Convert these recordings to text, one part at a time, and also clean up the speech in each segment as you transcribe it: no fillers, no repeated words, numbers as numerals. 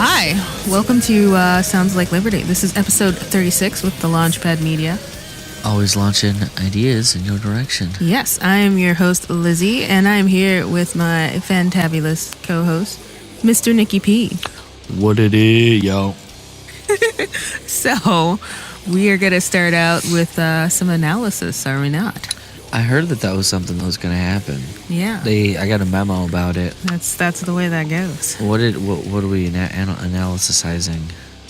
Hi, welcome to Sounds Like Liberty. This is episode 36 with the Launchpad Media. Always launching ideas in your direction. Yes, I am your host, Lizzie, and I am here with my fantabulous co-host, Mr. Nicky P. What it is, yo? So, we are going to start out with some analysis, are we not? I heard that was something that was going to happen. Yeah. I got a memo about it. That's the way that goes. What are we analysizing?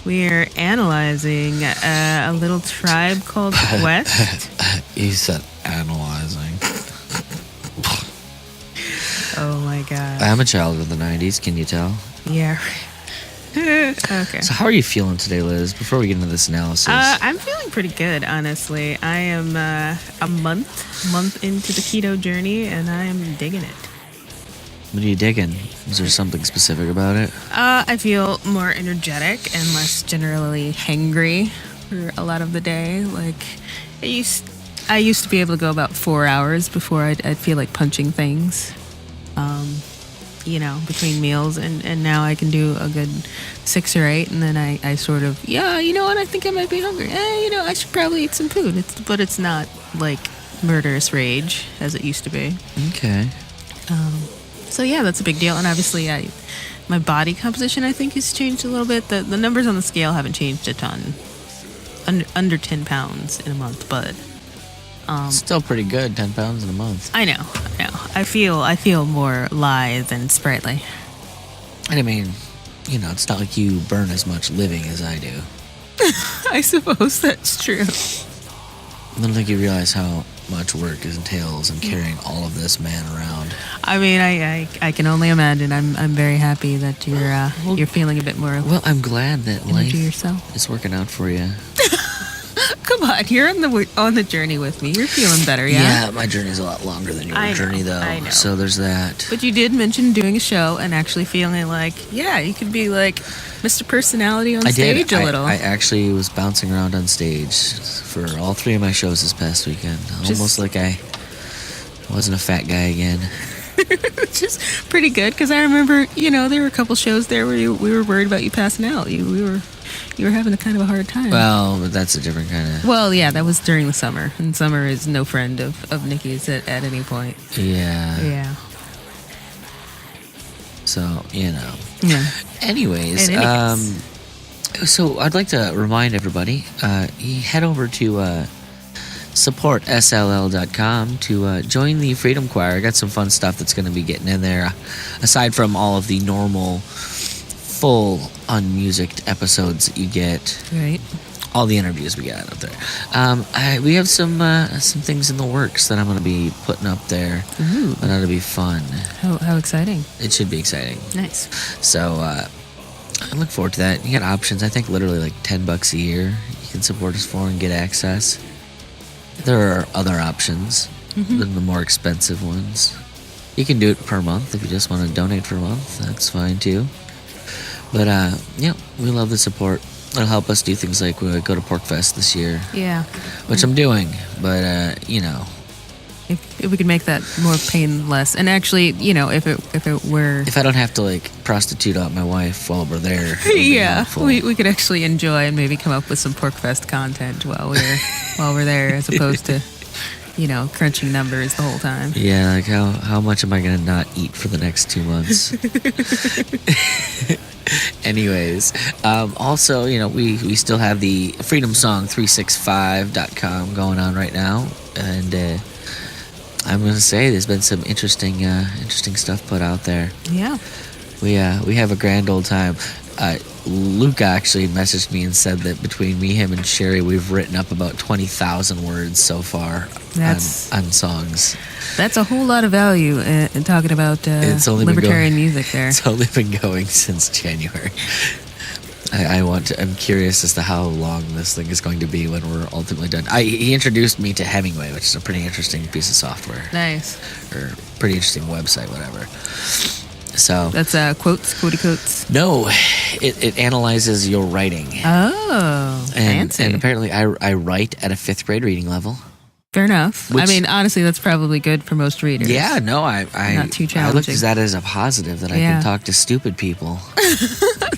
We are analyzing a little tribe called Quest. He said analyzing. Oh my god. I'm a child of the 90s, can you tell? Yeah. Okay. So how are you feeling today, Liz, before we get into this analysis? I'm feeling pretty good, honestly. I am a month into the keto journey, and I am digging it. What are you digging? Is there something specific about it? I feel more energetic and less generally hangry for a lot of the day. Like, I used to be able to go about 4 hours before I'd feel like punching things. Between meals, and now I can do a good 6 or 8, and then I sort of, you know what, I think I might be hungry. I should probably eat some food. But it's not like murderous rage as it used to be. Okay. So yeah, that's a big deal, and obviously my body composition I think has changed a little bit. The numbers on the scale haven't changed a ton, under 10 pounds in a month, but still pretty good, 10 pounds in a month. I know. I feel more lithe and sprightly. And I mean, it's not like you burn as much living as I do. I suppose that's true. I don't think you realize how much work it entails in carrying all of this man around. I mean, I can only imagine. I'm very happy that you're feeling a bit more. Well, I'm glad that life yourself. is working out for you. Come on, you're on the journey with me. You're feeling better, yeah? Yeah, my journey's a lot longer than your journey, though. I know. So there's that. But you did mention doing a show and actually feeling like, you could be like Mr. Personality on stage a little. I actually was bouncing around on stage for all 3 of my shows this past weekend. Almost like I wasn't a fat guy again. Which is pretty good, because I remember, there were a couple shows there where we were worried about you passing out. You were having a kind of a hard time. Well, but that's a different kind of... Well, yeah, that was during the summer. And summer is no friend of Nikki's at any point. Yeah. Yeah. So, Yeah. Anyways, so I'd like to remind everybody, head over to supportsll.com to join the Freedom Choir. I got some fun stuff that's going to be getting in there, aside from all of the normal full unmusicked episodes that you get. Right. All the interviews we got up there. We have some things in the works that I'm going to be putting up there. Ooh. And that'll be fun. How exciting. It should be exciting. Nice. So I look forward to that. You got options. I think literally like $10 a year you can support us for and get access. There are other options than the more expensive ones. You can do it per month if you just want to donate for a month. That's fine too. But we love the support. It'll help us do things like we go to Pork Fest this year. Yeah. Which I'm doing, but if we could make that more painless, and actually, if I don't have to like prostitute out my wife while we're there. Yeah, we could actually enjoy and maybe come up with some Pork Fest content while we're there, as opposed to crunching numbers the whole time. Yeah, like how much am I gonna not eat for the next 2 months? Anyways, also, we still have the freedomsong365.com going on right now, and I'm gonna say there's been some interesting stuff put out there. Yeah, we have a grand old time. Luke actually messaged me and said that between me, him, and Sherry, we've written up about 20,000 words so far on songs. That's a whole lot of value in talking about libertarian music there. It's only been going since January. I'm curious as to how long this thing is going to be when we're ultimately done. He introduced me to Hemingway, which is a pretty interesting piece of software. Nice. Or pretty interesting website, whatever. So that's quotey quotes. No, it analyzes your writing. Oh, fancy. And apparently, I write at a 5th grade reading level. Fair enough. I mean, honestly, that's probably good for most readers. Yeah, no, I not too challenging. I look at that as a positive that I can talk to stupid people.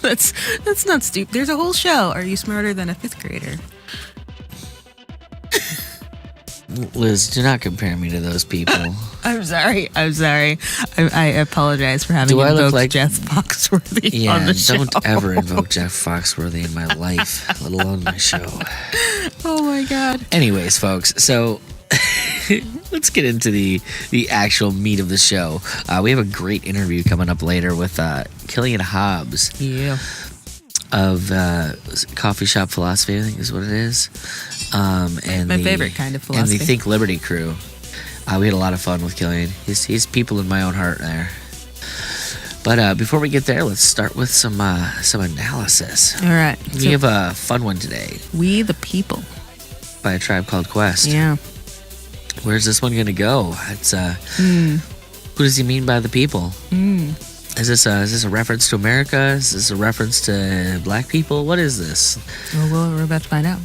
That's not stupid. There's a whole show. Are you smarter than a 5th grader? Liz, do not compare me to those people. I'm sorry. I apologize for having invoked Jeff Foxworthy on the show. Don't ever invoke Jeff Foxworthy in my life, let alone my show. Oh my God. Anyways, folks, so let's get into the actual meat of the show. We have a great interview coming up later with Killian Hobbs. Yeah. Of Coffee Shop Philosophy, I think is what it is. And my favorite kind of philosophy. And the Think Liberty crew. We had a lot of fun with Killian. He's people in my own heart there. But before we get there, let's start with some analysis. All right. We have a fun one today. We the People. By A Tribe Called Quest. Yeah. Where's this one going to go? It's who does he mean by the people? Is this a reference to America? Is this a reference to black people? What is this? Well, we're about to find out.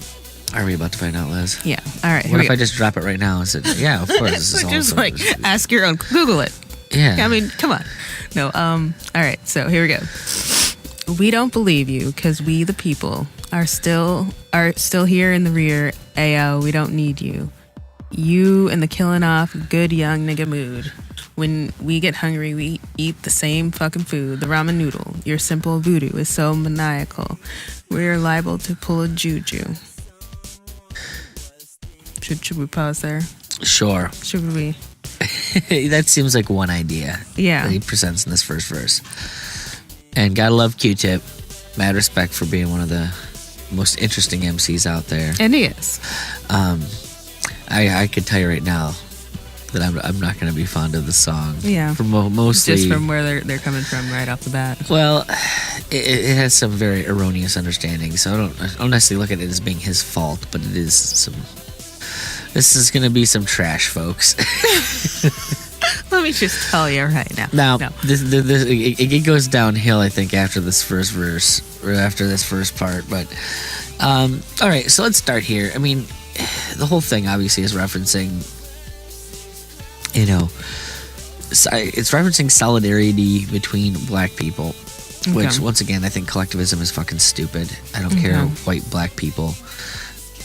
Are we about to find out, Liz? Yeah. All right. What if I just drop it right now and said, yeah, of course. This is all just ask your own. Google it. Yeah. I mean, come on. No. All right. So here we go. We don't believe you because we the people are still here in the rear. Ayo, we don't need you. You and the killing off good young nigga mood. When we get hungry, we eat the same fucking food, the ramen noodle. Your simple voodoo is so maniacal. We're liable to pull a juju. Should we pause there? Sure. Should we? That seems like one idea. Yeah. That he presents in this first verse. And gotta love Q-Tip. Mad respect for being one of the most interesting MCs out there. And he is. I could tell you right now that I'm not going to be fond of the song. Yeah. Mostly just from where they're coming from right off the bat. Well, it has some very erroneous understanding, so I don't necessarily look at it as being his fault, but it is some. This is going to be some trash, folks. Let me just tell you right now. Now, no. It goes downhill, I think, after this first verse or after this first part. But all right, so let's start here. I mean, the whole thing obviously is referencing, it's referencing solidarity between black people, which once again I think collectivism is fucking stupid. I don't care white black people.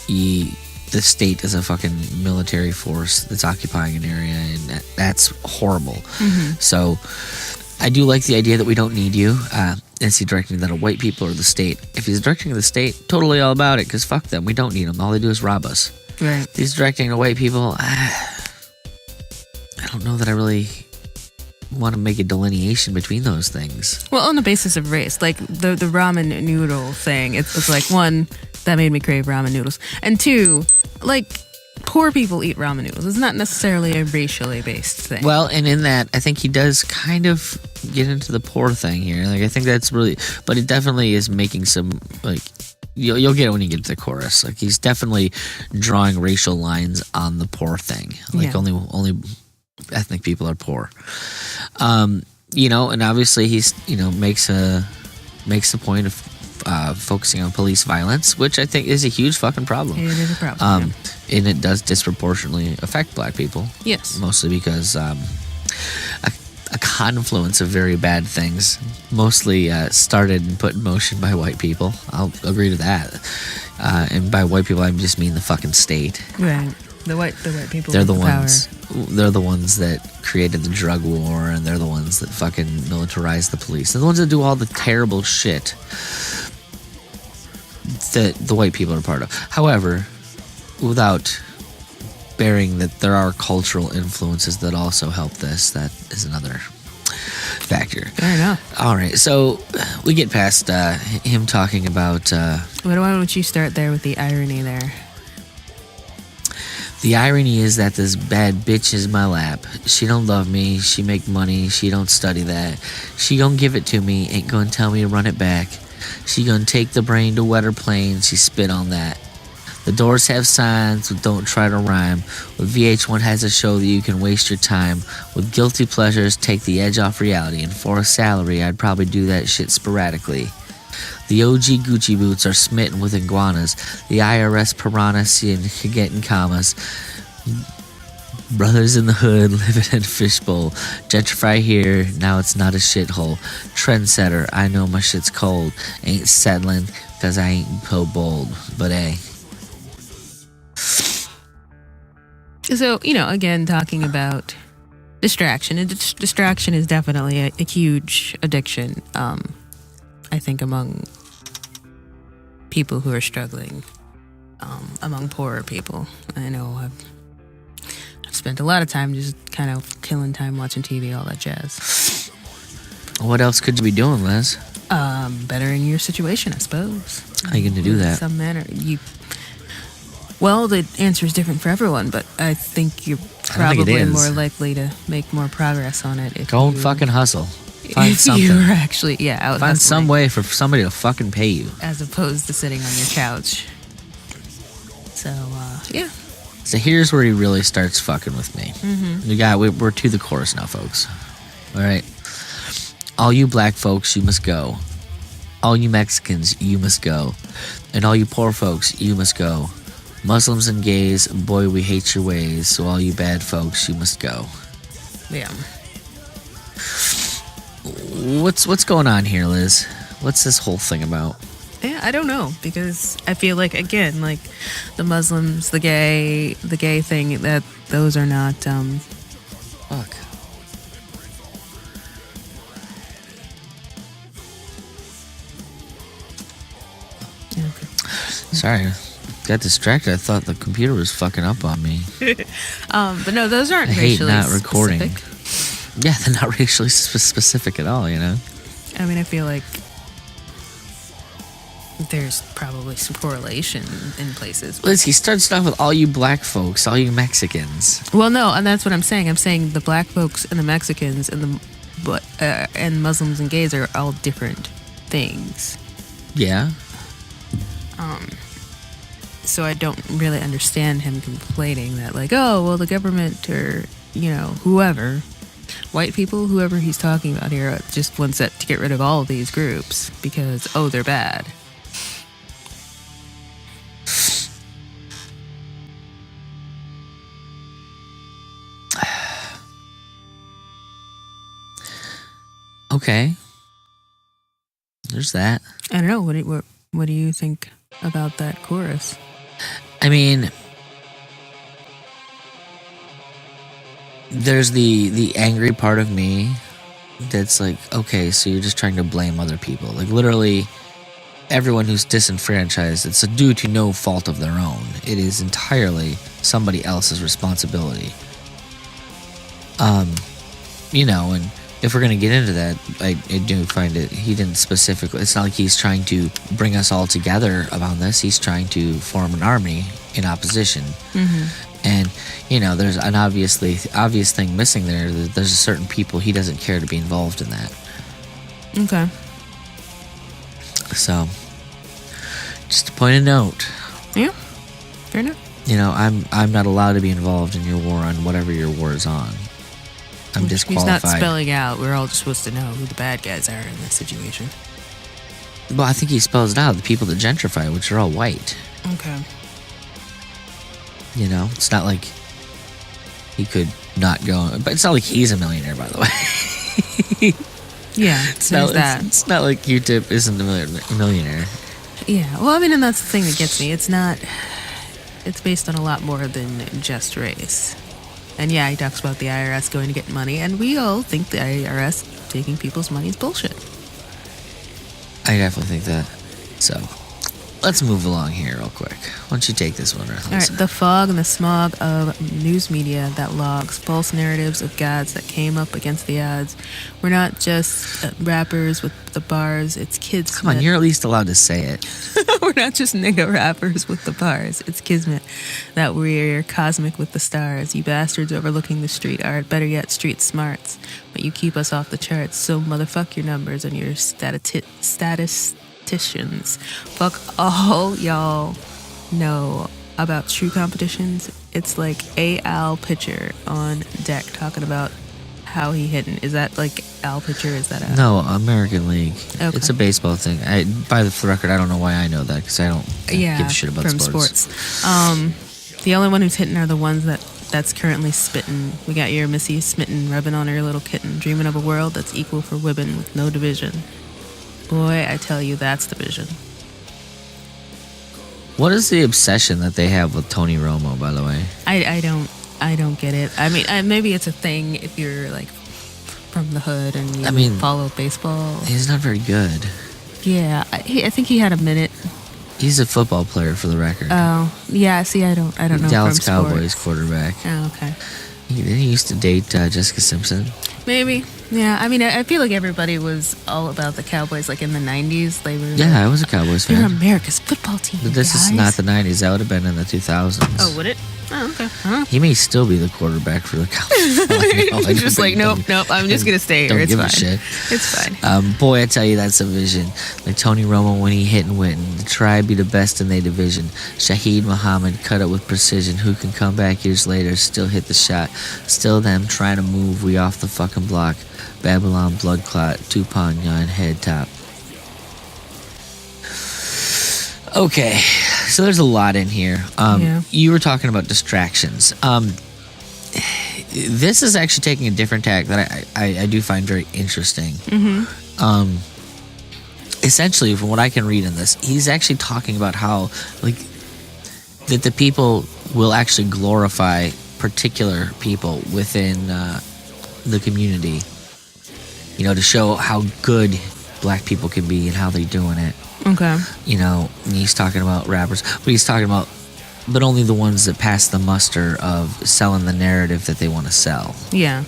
The state is a fucking military force that's occupying an area, and that's horrible. So I do like the idea that we don't need you. Is he directing that at white people or the state? If he's directing at the state, totally all about it, because fuck them. We don't need them. All they do is rob us. Right. If he's directing at white people, I don't know that I really want to make a delineation between those things. Well, on the basis of race, like the ramen noodle thing, it's like, one, that made me crave ramen noodles, and two, like, poor people eat ramen noodles. It's not necessarily a racially based thing. Well, and in that, I think he does kind of get into the poor thing here. Like, I think that's really, but it definitely is making some, like, you'll get it when you get to the chorus. Like, he's definitely drawing racial lines on the poor thing. Like, only ethnic people are poor. And obviously he's, makes the point of focusing on police violence, which I think is a huge fucking problem. It is a problem. And it does disproportionately affect black people. Yes. Mostly because a confluence of very bad things, mostly started and put in motion by white people. I'll agree to that. And by white people, I just mean the fucking state. Right. The white people. They're the with ones. Power. They're the ones that created the drug war, and they're the ones that fucking militarize the police. They're the ones that do all the terrible shit that the white people are part of. However, without bearing that there are cultural influences that also help this, that is another factor. Fair enough. All right, so we get past him talking about. Why don't you start there with the irony there? The irony is that this bad bitch is my lap. She don't love me. She make money. She don't study that. She gon' give it to me. Ain't gonna tell me to run it back. She gonna take the brain to wetter plains, she spit on that. The doors have signs, but don't try to rhyme. With VH1 has a show that you can waste your time. With guilty pleasures, take the edge off reality. And for a salary, I'd probably do that shit sporadically. The OG Gucci boots are smitten with iguanas. The IRS piranha seeing getting commas. Brothers in the hood living in a fishbowl. Gentrify here, now it's not a shithole. Trendsetter, I know my shit's cold. Ain't settling, cause I ain't so bold. But hey. So, again, talking about distraction. And distraction is definitely a huge addiction, I think, among people who are struggling, among poorer people. I know I've spent a lot of time just kind of killing time watching TV, all that jazz. What else could you be doing, Liz? Bettering your situation, I suppose. How are you going to do that? In some manner. Well, the answer is different for everyone, but I think you're probably more likely to make more progress on it if Go and fucking hustle. Find something. You're actually, out Find hustling, some way for somebody to fucking pay you. as opposed to sitting on your couch. So, yeah. So here's where he really starts fucking with me. Mm-hmm. We're to the chorus now, folks. All right. All you black folks, you must go. All you Mexicans, you must go. And all you poor folks, you must go. Muslims and gays, boy, we hate your ways. So all you bad folks, you must go. Yeah. What's going on here, Liz? What's this whole thing about? Yeah, I don't know, because I feel like, again, like the Muslims, the gay thing, that those are not, Fuck. Yeah, okay. Sorry. Got distracted. I thought the computer was fucking up on me. But no, those aren't I hate racially not recording. specific. Yeah, they're not racially specific at all, I mean, I feel like there's probably some correlation in places. Liz, he starts off with all you black folks, all you Mexicans. Well, no, and that's what I'm saying. I'm saying the black folks and the Mexicans and and Muslims and gays are all different things. Yeah. So I don't really understand him complaining that, like, oh, well, the government or, whoever, white people, whoever he's talking about here, just wants to get rid of all of these groups because, oh, they're bad. Okay. There's that. I don't know. What do you think about that chorus? I mean, there's the angry part of me that's like, okay, so you're just trying to blame other people. Like, literally, everyone who's disenfranchised, it's due to no fault of their own. It is entirely somebody else's responsibility. And if we're going to get into that, I do find it, he didn't specifically, it's not like he's trying to bring us all together about this. He's trying to form an army in opposition. Mm-hmm. And, there's an obvious thing missing there. There's a certain people he doesn't care to be involved in that. Okay. So, just a point of note. Yeah. Fair enough. I'm not allowed to be involved in your war on whatever your war is on. I'm disqualified. He's not spelling out. We're all just supposed to know who the bad guys are in this situation. Well, I think he spells it out. The people that gentrify, which are all white. Okay. It's not like he could not go. But it's not like he's a millionaire, by the way. Yeah, it's not like Q-Tip isn't a millionaire. Yeah, well, I mean, and that's the thing that gets me. It's based on a lot more than just race. And yeah, he talks about the IRS going to get money, and we all think the IRS taking people's money is bullshit. I definitely think that. So, let's move along here real quick. Why don't you take this one, Ruth? All right, the fog and the smog of news media that logs false narratives of gods that came up against the odds. We're not just rappers with the bars, it's kids. Come on, you're at least allowed to say it. We're not just nigga rappers with the bars. It's kismet that we're cosmic with the stars. You bastards overlooking the street art, better yet, street smarts. But you keep us off the charts, so motherfuck your numbers and your statistics. competitions. Fuck all y'all know about true competitions. It's like a Al Pitcher on deck talking about how he hitting. Is that like Al Pitcher? Is that a... No, American League. Okay. It's a baseball thing. By the record, I don't know why I know that because I don't give a shit about from sports. The only one who's hitting are the ones that's currently spitting. We got your Missy Smitten rubbing on her little kitten, dreaming of a world that's equal for women with no division. Boy, I tell you, that's the vision. What is the obsession that they have with Tony Romo, by the way? I don't get it. I mean, maybe it's a thing if you're like from the hood and you follow baseball. He's not very good. Yeah, I think he had a minute. He's a football player, for the record. Oh, yeah. See, I don't know. Dallas from Cowboys sports. quarterback. Oh, okay. He used to date Jessica Simpson. Maybe. Yeah. I mean, I feel like everybody was all about the Cowboys, like in the '90s. They were. Yeah, I was a Cowboys fan. They're America's football team. But this is not the '90s. That would have been in the 2000s. Oh, would it? Oh, okay. Huh. He may still be the quarterback for the Cowboys. Just like, nope. I'm just gonna stay here. Don't It's give fine. a shit. It's fine. Boy, I tell you, that's a vision. Like Tony Romo when he hit and win. The tribe be the best in their division. Shaheed Muhammad cut it with precision. Who can come back years later, still hit the shot. Still them trying to move. We off the fucking block. Babylon blood clot. Tupanya head top. Okay, so there's a lot in here. You were talking about distractions. This is actually taking a different tack that I do find very interesting. Mm-hmm. Essentially, from what I can read in this, he's actually talking about how, like, that the people will actually glorify particular people within the community, you know, to show how good black people can be and how they're doing it. Okay. You know, and he's talking about rappers, but he's talking about, but only the ones that pass the muster of selling the narrative that they want to sell. Yeah.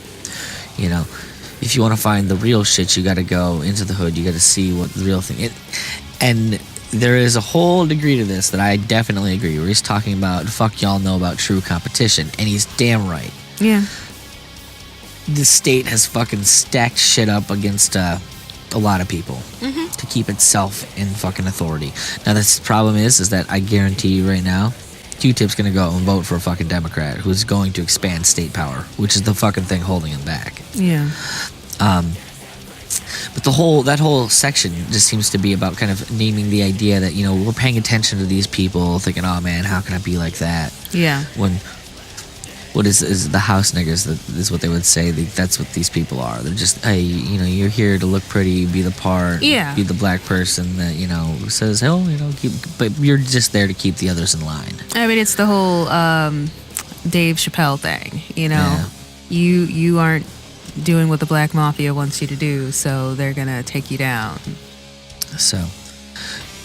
You know, if you want to find the real shit, you got to go into the hood. You got to see what the real thing is. And there is a whole degree to this that I definitely agree, where he's talking about, fuck y'all know about true competition. And he's damn right. Yeah. The state has fucking stacked shit up against a lot of people to keep itself in fucking authority. Now, the problem is that I guarantee you right now, Q-Tip's gonna go and vote for a fucking Democrat who's going to expand state power, which is the fucking thing holding him back. Yeah. But that whole section just seems to be about kind of naming the idea that, you know, we're paying attention to these people, thinking, oh man, how can I be like that? Yeah. When what is the house niggas, that is what they would say. That's what these people are. They're just, hey, you know, you're here to look pretty, be the part, be the black person that, you know, says, oh, you know, but you're just there to keep the others in line. I mean, it's the whole Dave Chappelle thing, you know. Yeah. You aren't doing what the black mafia wants you to do, so they're gonna take you down. So,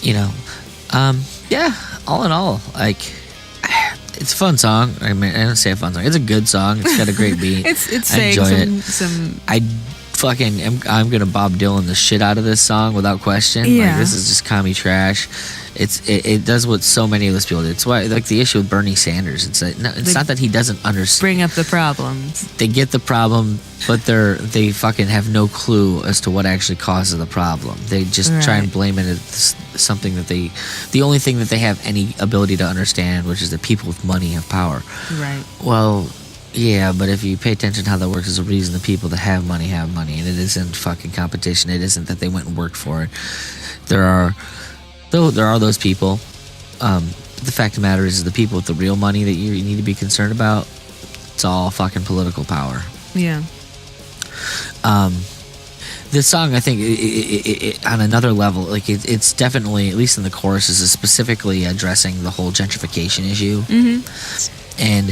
you know, yeah, all in all, like, it's a fun song. I mean, I don't say a fun song. It's a good song. It's got a great beat. it's I enjoy it. Some. I'm gonna Bob Dylan the shit out of this song without question. Yeah. Like, this is just commie trash. It does what so many of those people do. It's why, like, the issue with Bernie Sanders. It's not that he doesn't understand. Bring up the problems. They get the problem, but they fucking have no clue as to what actually causes the problem. They just try and blame it as something that the only thing that they have any ability to understand, which is that people with money have power. Right. Well, yeah, but if you pay attention to how that works, there's a reason the people that have money, and it isn't fucking competition. It isn't that they went and worked for it. There are those people. The fact of the matter is the people with the real money that you need to be concerned about, it's all fucking political power. Yeah. This song, I think, it on another level, like, it's definitely, at least in the chorus, is specifically addressing the whole gentrification issue. Mm-hmm. And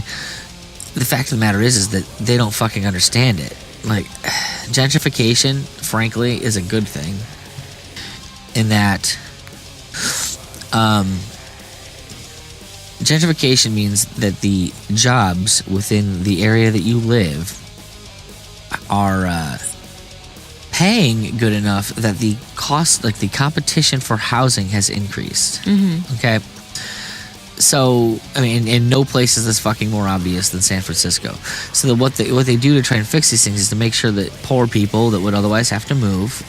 the fact of the matter is that they don't fucking understand it. Like, gentrification, frankly, is a good thing. In that, gentrification means that the jobs within the area that you live are paying good enough that the cost, like the competition for housing, has increased. Mm-hmm. Okay. So, I mean, in no place is this fucking more obvious than San Francisco. So what they do to try and fix these things is to make sure that poor people that would otherwise have to move,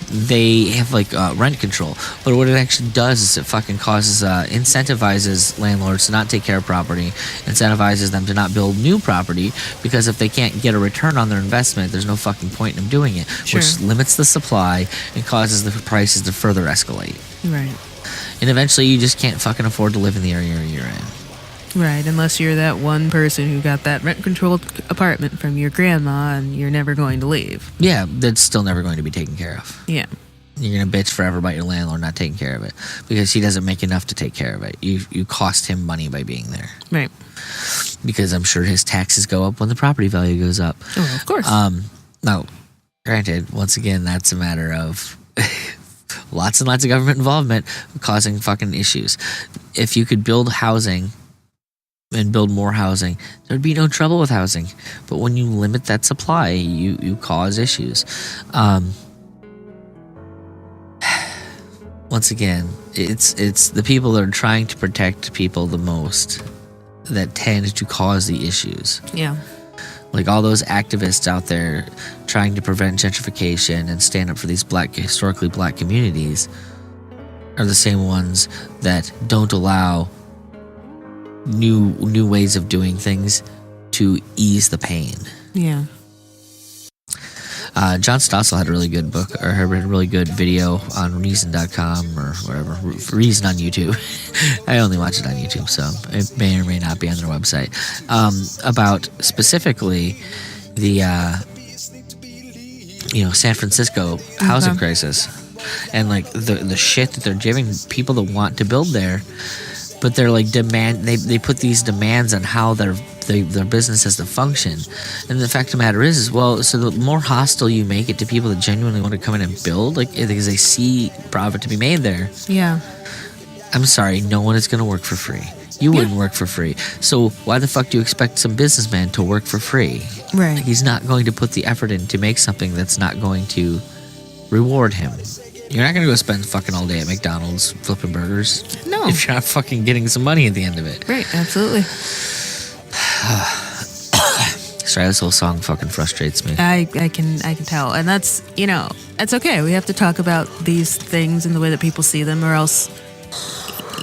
they have like rent control. But what it actually does is it fucking causes incentivizes landlords to not take care of property, incentivizes them to not build new property, because if they can't get a return on their investment, there's no fucking point in them doing it, Sure. which limits the supply and causes the prices to further escalate. Right. And eventually you just can't fucking afford to live in the area you're in. Right, unless you're that one person who got that rent-controlled apartment from your grandma and you're never going to leave. Yeah, that's still never going to be taken care of. Yeah. You're going to bitch forever about your landlord not taking care of it because he doesn't make enough to take care of it. You cost him money by being there. Right. Because I'm sure his taxes go up when the property value goes up. Oh, of course. Now, granted, once again, that's a matter of lots and lots of government involvement causing fucking issues. If you could build housing and build more housing, there'd be no trouble with housing. But when you limit that supply, you cause issues. Once again, it's the people that are trying to protect people the most that tend to cause the issues. Yeah. Like all those activists out there trying to prevent gentrification and stand up for these historically black communities are the same ones that don't allow new ways of doing things to ease the pain. Yeah. John Stossel had a really good book, or had a really good video on Reason.com or whatever, Reason on YouTube. I only watch it on YouTube, so it may or may not be on their website. About specifically the San Francisco housing crisis, and like the shit that they're giving people that want to build there. But they're like they put these demands on how their business has to function. And the fact of the matter is well, so the more hostile you make it to people that genuinely want to come in and build, like because they see profit to be made there. Yeah. I'm sorry, no one is going to work for free. You wouldn't work for free. So why the fuck do you expect some businessman to work for free? Right. He's not going to put the effort in to make something that's not going to reward him. You're not going to go spend fucking all day at McDonald's flipping burgers. No. If you're not fucking getting some money at the end of it. Right, absolutely. Sorry, this whole song fucking frustrates me. I can tell. And that's, it's okay. We have to talk about these things in the way that people see them, or else,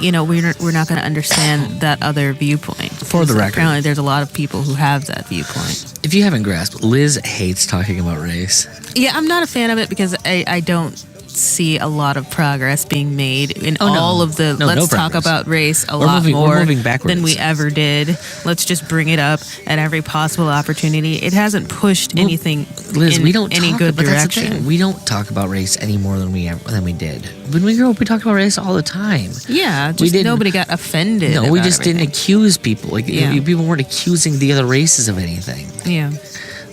we're not going to understand that other viewpoint. For the record. Apparently there's a lot of people who have that viewpoint. If you haven't grasped, Liz hates talking about race. Yeah, I'm not a fan of it because I don't see a lot of progress being made in all of the let's talk about race a lot more than we ever did. Let's just bring it up at every possible opportunity. It hasn't pushed anything Liz, in we don't any talk, good but that's the direction. thing. We don't talk about race any more than we did. When we grew up, we talked about race all the time. Yeah, just nobody got offended. No, we just everything. didn't accuse people. Like people weren't accusing the other races of anything. Yeah.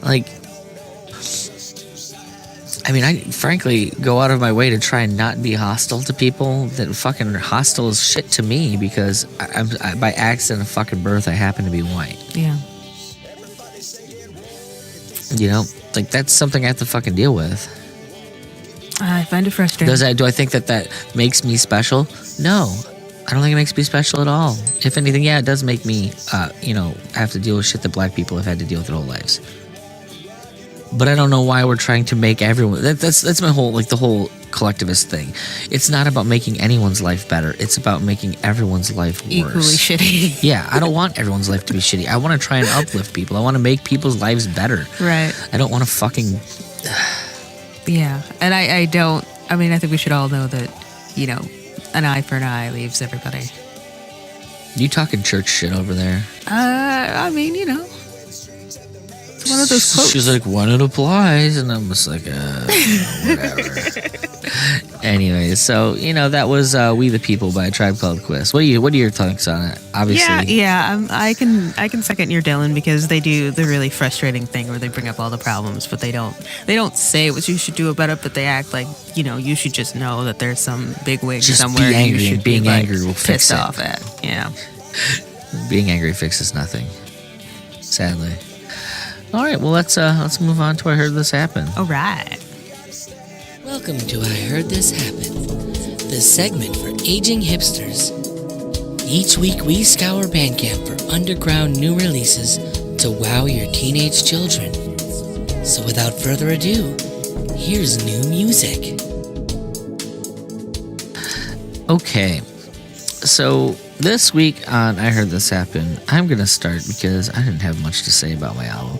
Like, I mean, I frankly go out of my way to try and not be hostile to people that fucking are hostile as shit to me because I by accident of fucking birth, I happen to be white. Yeah. Like that's something I have to fucking deal with. I find it frustrating. Do I think that makes me special? No. I don't think it makes me special at all. If anything, it does make me, have to deal with shit that black people have had to deal with their whole lives. But I don't know why we're trying to make everyone. That's my whole the whole collectivist thing. It's not about making anyone's life better. It's about making everyone's life worse. Equally shitty. Yeah, I don't want everyone's life to be shitty. I want to try and uplift people. I want to make people's lives better. Right. I don't want to fucking. Yeah, and I don't. I mean, I think we should all know that, an eye for an eye leaves everybody. You talking church shit over there? I mean, it's one of those quotes. She's like, when it applies, and I'm just like, whatever. Anyway, so that was "We the People" by Tribe Called Quest. What are your thoughts on it? Obviously, yeah. I can second your Dylan because they do the really frustrating thing where they bring up all the problems, but they don't say what you should do about it. But they act like you should just know that there's some big wig just somewhere. Be angry, you should and being be, angry will fix pissed it. Off at. Yeah. Being angry fixes nothing. Sadly. All right, well let's move on to I Heard This Happen. All right. Welcome to I Heard This Happen, the segment for aging hipsters. Each week we scour Bandcamp for underground new releases to wow your teenage children. So without further ado, here's new music. Okay, so this week on I Heard This Happen, I'm gonna start because I didn't have much to say about my album.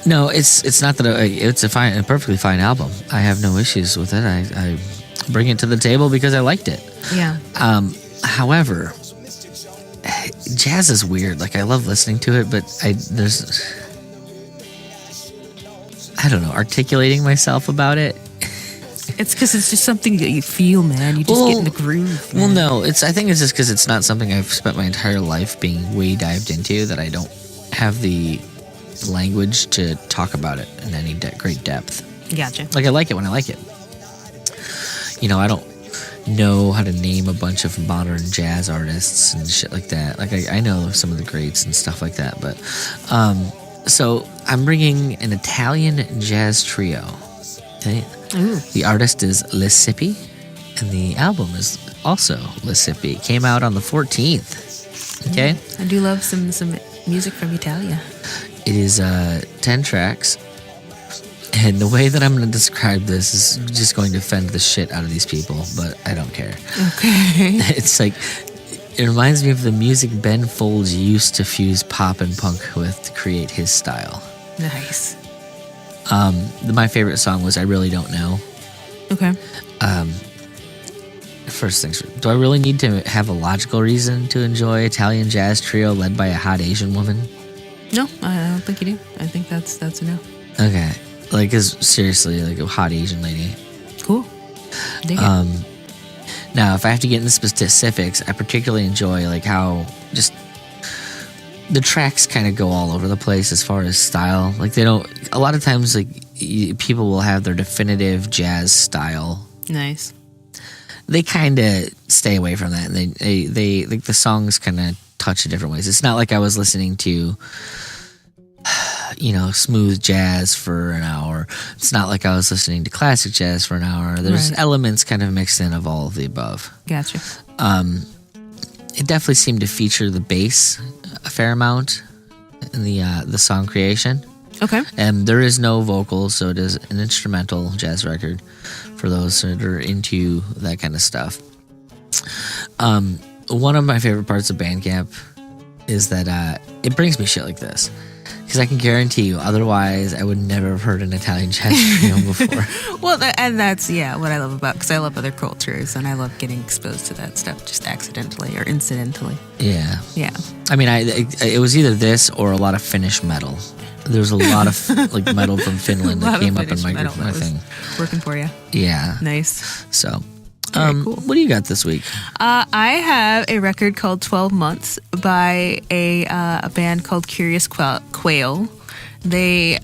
No, it's not that it's a perfectly fine album. I have no issues with it. I bring it to the table because I liked it. Yeah. However, jazz is weird. Like, I love listening to it, but I don't know, articulating myself about it. It's because it's just something that you feel, man. You just get in the groove. Well, Man. no, I think it's just because it's not something I've spent my entire life being way dived into, that I don't have the language to talk about it in any great depth. Gotcha. Like, I like it when I like it. You know, I don't know how to name a bunch of modern jazz artists and shit like that. Like, I know some of the greats and stuff like that, but so I'm bringing an Italian jazz trio. Okay? Ooh. The artist is Lisipi, and the album is also Lisipi. It came out on the 14th. Okay? I do love some music from Italia. It is 10 tracks. And the way that I'm going to describe this is just going to offend the shit out of these people, but I don't care. Okay. It's like, it reminds me of the music Ben Folds used to fuse pop and punk with to create his style. Nice. My favorite song was I Really Don't Know. Okay. First things, do I really need to have a logical reason to enjoy Italian jazz trio led by a hot Asian woman? No, I don't think you do. I think that's a no. Okay. Like, 'cause seriously, like a hot Asian lady. Cool. Dig it. Now, if I have to get into specifics, I particularly enjoy like how just the tracks kind of go all over the place as far as style. Like, they don't. A lot of times, like people will have their definitive jazz style. Nice. They kind of stay away from that. And they like the songs kind of touch in different ways. It's not like I was listening to, you know, smooth jazz for an hour. It's not like I was listening to classic jazz for an hour. There's elements kind of mixed in of all of the above. Gotcha. It definitely seemed to feature the bass a fair amount in the song creation. Okay. And there is no vocals, so it is an instrumental jazz record for those that are into that kind of stuff. One of my favorite parts of Bandcamp is that it brings me shit like this. Because I can guarantee you, otherwise I would never have heard an Italian jazz trio before. Well, and that's, what I love about, because I love other cultures, and I love getting exposed to that stuff just accidentally or incidentally. Yeah. Yeah. I mean, it was either this or a lot of Finnish metal. There's a lot of like metal from Finland that came up in my thing. Working for you. Yeah. Nice. So, Very cool. What do you got this week? I have a record called 12 Months by a band called Curious Quail. They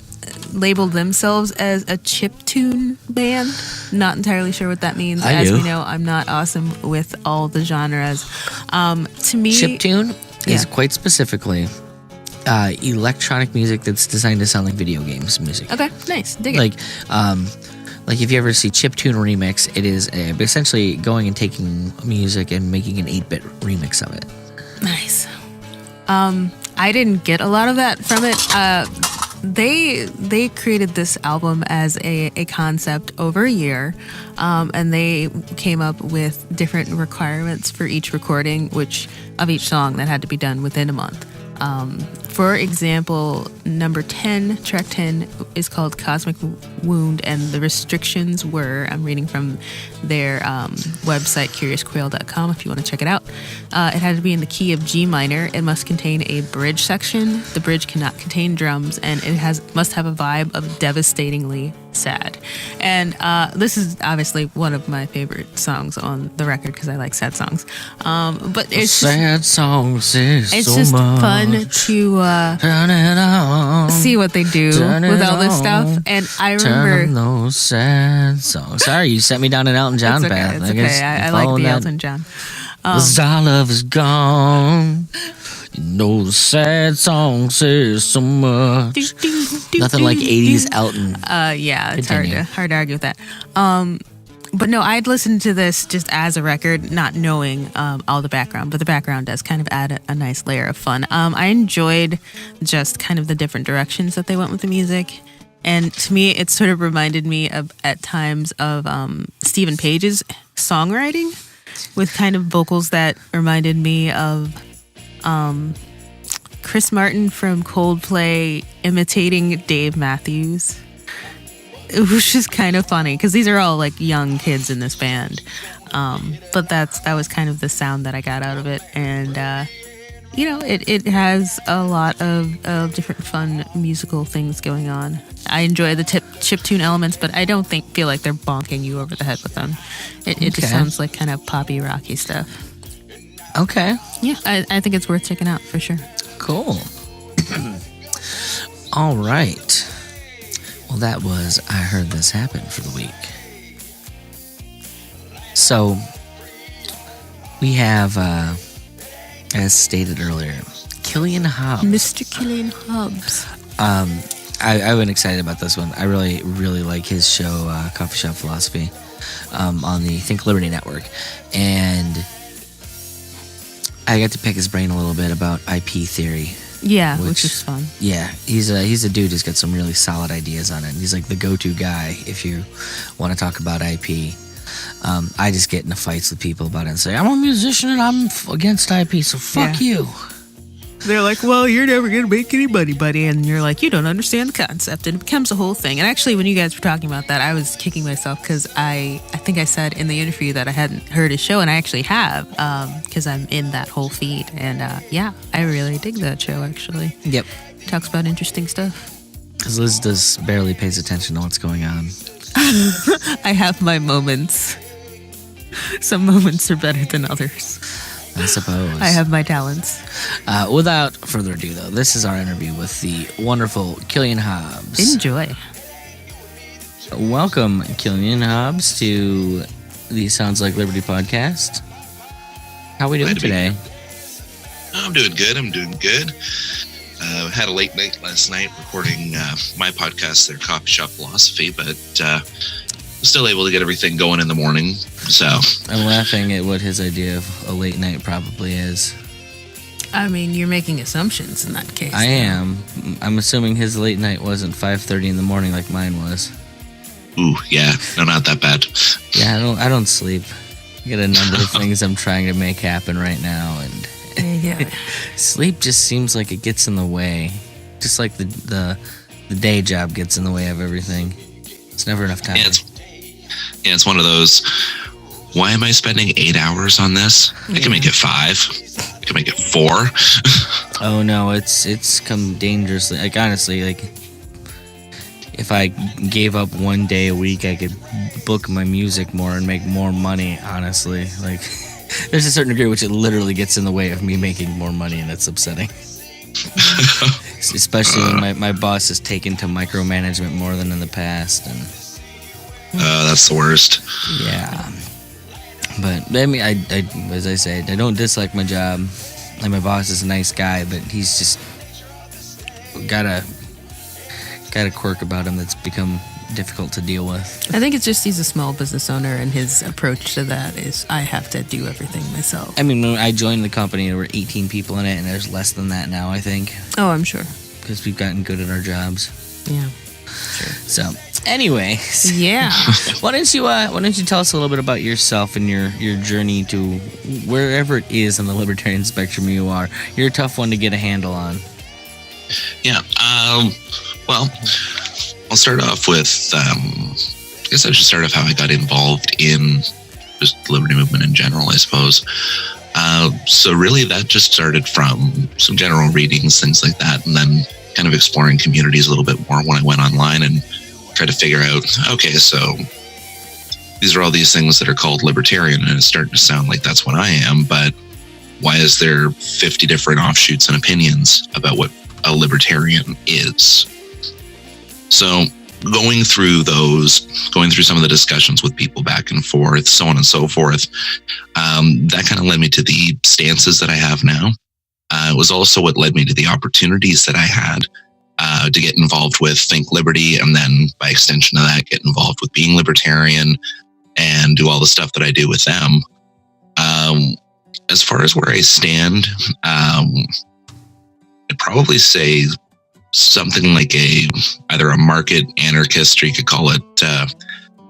labeled themselves as a chiptune band. Not entirely sure what that means. As we know, I'm not awesome with all the genres. To me, chiptune is quite specifically electronic music that's designed to sound like video games music. Okay, nice. Dig it. Like if you ever see Chiptune Remix, it is essentially going and taking music and making an 8-bit remix of it. Nice. I didn't get a lot of that from it. They created this album as a concept over a year, and they came up with different requirements for each recording, of each song that had to be done within a month. For example, number 10, track 10, is called Cosmic Wound, and the restrictions were, I'm reading from their website, curiousquail.com, if you want to check it out. It had to be in the key of G minor. It must contain a bridge section. The bridge cannot contain drums, and it must have a vibe of devastatingly sad. And this is obviously one of my favorite songs on the record because I like sad songs. But it's sad songs is it's so just much. fun to see what they do with all this stuff. And I remember those sad songs. Sorry, you sent me down an Elton John path. It's okay. I like the Elton John. Our love is gone. You know the sad song says so much. Nothing like 80s Elton. Yeah, it's hard to argue with that. But no, I'd listened to this just as a record, not knowing all the background, but the background does kind of add a nice layer of fun. I enjoyed just kind of the different directions that they went with the music. And to me, it sort of reminded me of, at times, of Stephen Page's songwriting, with kind of vocals that reminded me of Chris Martin from Coldplay imitating Dave Matthews. It was just kind of funny because these are all like young kids in this band. But that was kind of the sound that I got out of it. And, it has a lot of different fun musical things going on. I enjoy the chiptune elements, but I don't feel like they're bonking you over the head with them. It just sounds like kind of poppy, rocky stuff. Okay. Yeah, I think it's worth checking out for sure. Cool. All right. Well, that was I Heard This Happen for the week. So, we have, as stated earlier, Killian Hobbs. Mr. Killian Hobbs. I've been excited about this one. I really, really like his show, Coffee Shop Philosophy, on the Think Liberty Network. And I got to pick his brain a little bit about IP theory. Yeah, which is fun. Yeah, he's a dude who's got some really solid ideas on it. He's like the go-to guy if you want to talk about IP. I just get into fights with people about it and say, I'm a musician and I'm against IP, so fuck you. They're like, well, you're never going to make any money, buddy. And you're like, you don't understand the concept. And it becomes a whole thing. And actually, when you guys were talking about that, I was kicking myself because I think I said in the interview that I hadn't heard his show. And I actually have, because I'm in that whole feed. And I really dig that show, actually. Yep. Talks about interesting stuff. Because Liz does barely pays attention to what's going on. I have my moments. Some moments are better than others. I suppose. I have my talents. Without further ado, though, this is our interview with the wonderful Killian Hobbs. Enjoy. Welcome, Killian Hobbs, to the Sounds Like Liberty podcast. How are we doing today? I'm doing good. Had a late night last night recording my podcast, their Coffee Shop Philosophy, but still able to get everything going in the morning. So I'm laughing at what his idea of a late night probably is. I mean, you're making assumptions in that case. I am. I'm assuming his late night wasn't 5:30 in the morning like mine was. Ooh, yeah. No, not that bad. Yeah, I don't sleep. I got a number of things I'm trying to make happen right now, and sleep just seems like it gets in the way. Just like the day job gets in the way of everything. It's never enough time. Yeah, it's one of those, why am I spending 8 hours on this? I can make it 5. I can make it 4. Oh no, it's come dangerously. Like honestly, like if I gave up one day a week, I could book my music more and make more money, honestly. Like there's a certain degree which it literally gets in the way of me making more money, and it's upsetting. Especially when my boss has taken to micromanagement more than in the past, and that's the worst. Yeah. But I mean, I as I said, I don't dislike my job. Like my boss is a nice guy, but he's just got a quirk about him that's become difficult to deal with. I think it's just he's a small business owner, and his approach to that is I have to do everything myself. I mean, when I joined the company, there were 18 people in it, and there's less than that now, I think. Oh, I'm sure. Because we've gotten good at our jobs. Yeah. Sure. So, anyway. Yeah. Why don't you tell us a little bit about yourself and your journey to wherever it is on the libertarian spectrum you are. You're a tough one to get a handle on. Yeah. Well, I'll start off with, I guess I should start off how I got involved in just the liberty movement in general, I suppose. So really that just started from some general readings, things like that, and then kind of exploring communities a little bit more when I went online and tried to figure out, okay, so these are all these things that are called libertarian, and it's starting to sound like that's what I am, but why is there 50 different offshoots and opinions about what a libertarian is? So going through some of the discussions with people back and forth, so on and so forth, that kind of led me to the stances that I have now. It was also what led me to the opportunities that I had to get involved with Think Liberty, and then by extension of that, get involved with being libertarian and do all the stuff that I do with them. As far as where I stand, I'd probably say something like either a market anarchist, or you could call it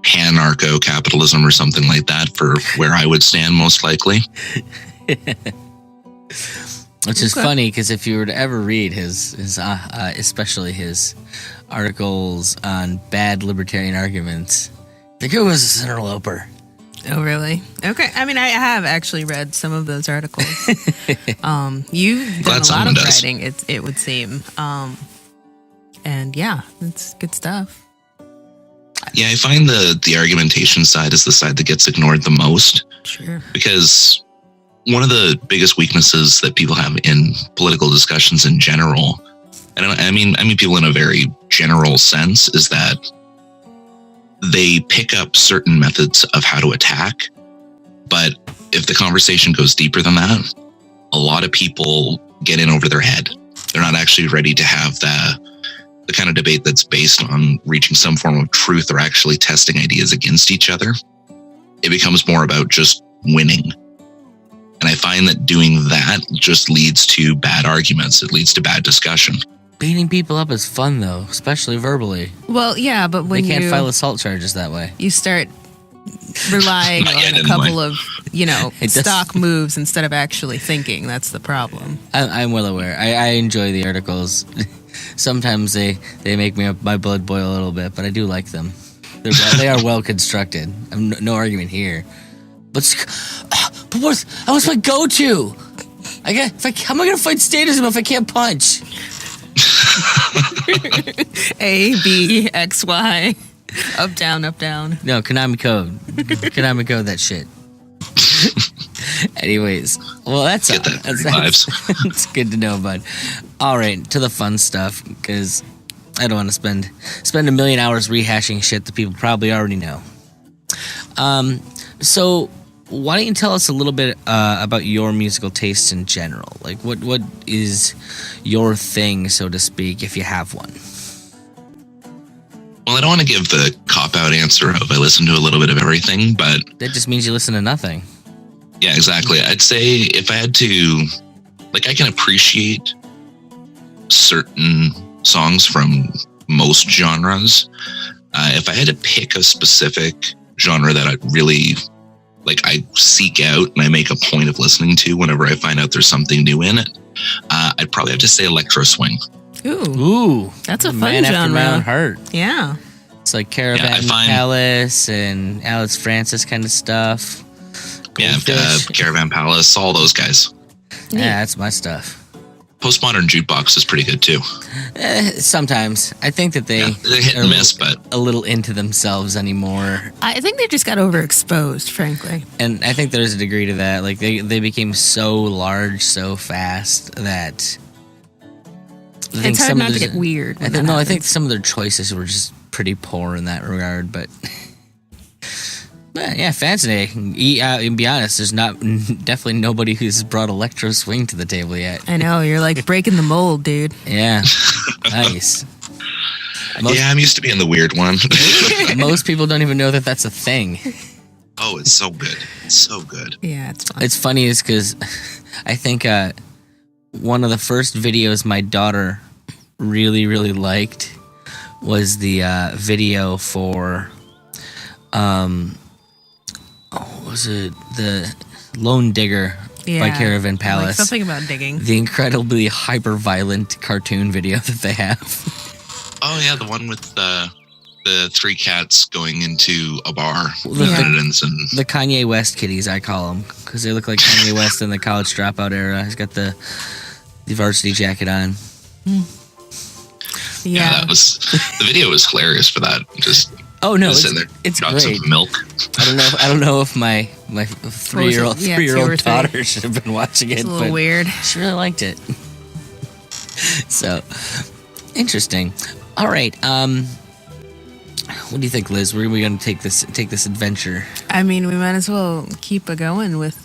panarcho-capitalism or something like that, for where I would stand most likely. Which is funny, because if you were to ever read his especially his articles on bad libertarian arguments, the guy was an interloper. Oh, really? Okay. I mean, I have actually read some of those articles. You've done a lot of writing, it would seem. And yeah, it's good stuff. Yeah, I find the argumentation side is the side that gets ignored the most. Sure. Because one of the biggest weaknesses that people have in political discussions in general, and I mean people in a very general sense, is that they pick up certain methods of how to attack. But if the conversation goes deeper than that, a lot of people get in over their head. They're not actually ready to have the kind of debate that's based on reaching some form of truth or actually testing ideas against each other. It becomes more about just winning. And I find that doing that just leads to bad arguments. It leads to bad discussion. Beating people up is fun, though, especially verbally. Well, yeah, but when they can't file assault charges that way. You start relying on a couple of, stock moves instead of actually thinking. That's the problem. I'm well aware. I enjoy the articles. Sometimes they make my blood boil a little bit, but I do like them. They are well constructed. No argument here. But that was my go-to. How am I going to fight statism if I can't punch? A, B, X, Y. Up, down, up, down. No, Konami Code. Konami Code that shit. Anyways, well, that's good to know, bud. All right, to the fun stuff, because I don't want to spend a million hours rehashing shit that people probably already know. So why don't you tell us a little bit about your musical tastes in general? Like, what is your thing, so to speak, if you have one? Well, I don't want to give the cop-out answer of I listen to a little bit of everything, but that just means you listen to nothing. Yeah, exactly. I'd say if I had to, I can appreciate certain songs from most genres. If I had to pick a specific genre that I really, I seek out and I make a point of listening to whenever I find out there's something new in it, I'd probably have to say electro swing. Ooh, that's a fun genre. After my own heart. Yeah. It's like Caravan Palace and Alex Francis kind of stuff. Caravan Palace, all those guys. Yeah, that's my stuff. Postmodern Jukebox is pretty good too. Sometimes. I think that they hit and miss, but a little into themselves anymore. I think they just got overexposed, frankly. And I think there's a degree to that. They became so large so fast that it's hard not to get weird. I think some of their choices were just pretty poor in that regard, but yeah, fascinating. And be honest, there's definitely nobody who's brought electro swing to the table yet. I know, you're breaking the mold, dude. Yeah, nice. I'm used to being the weird one. Most people don't even know that that's a thing. Oh, it's so good. It's so good. Yeah, it's fun. It's funny is because I think one of the first videos my daughter really, really liked was the video for was it the Lone Digger by Caravan Palace? Something about digging. The incredibly hyper-violent cartoon video that they have. Oh yeah, the one with the three cats going into a bar. The Kanye West kitties, I call them, because they look like Kanye West in the college dropout era. He's got the varsity jacket on. Yeah, the video was hilarious for that. Just it's great. Some milk. I don't know if my 3-year-old daughter should have been watching it. It's a little weird. She really liked it. So interesting. All right. What do you think, Liz? Where are we going to take this adventure? I mean, we might as well keep it going with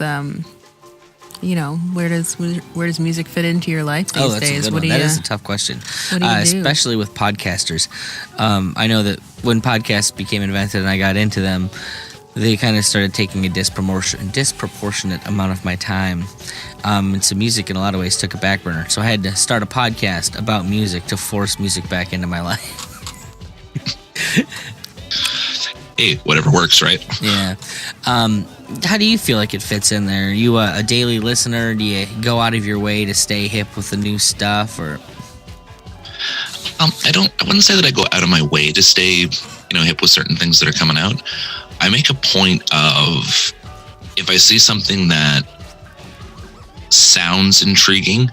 where does music fit into your life these days? That is a tough question, especially with podcasters. I know that when podcasts became invented and I got into them, they kind of started taking a disproportionate amount of my time. And so music in a lot of ways took a back burner. So I had to start a podcast about music to force music back into my life. Hey, whatever works, right? Yeah. How do you feel like it fits in there? Are you a daily listener? Do you go out of your way to stay hip with the new stuff, or? I wouldn't say that I go out of my way to stay, hip with certain things that are coming out. I make a point of, if I see something that sounds intriguing,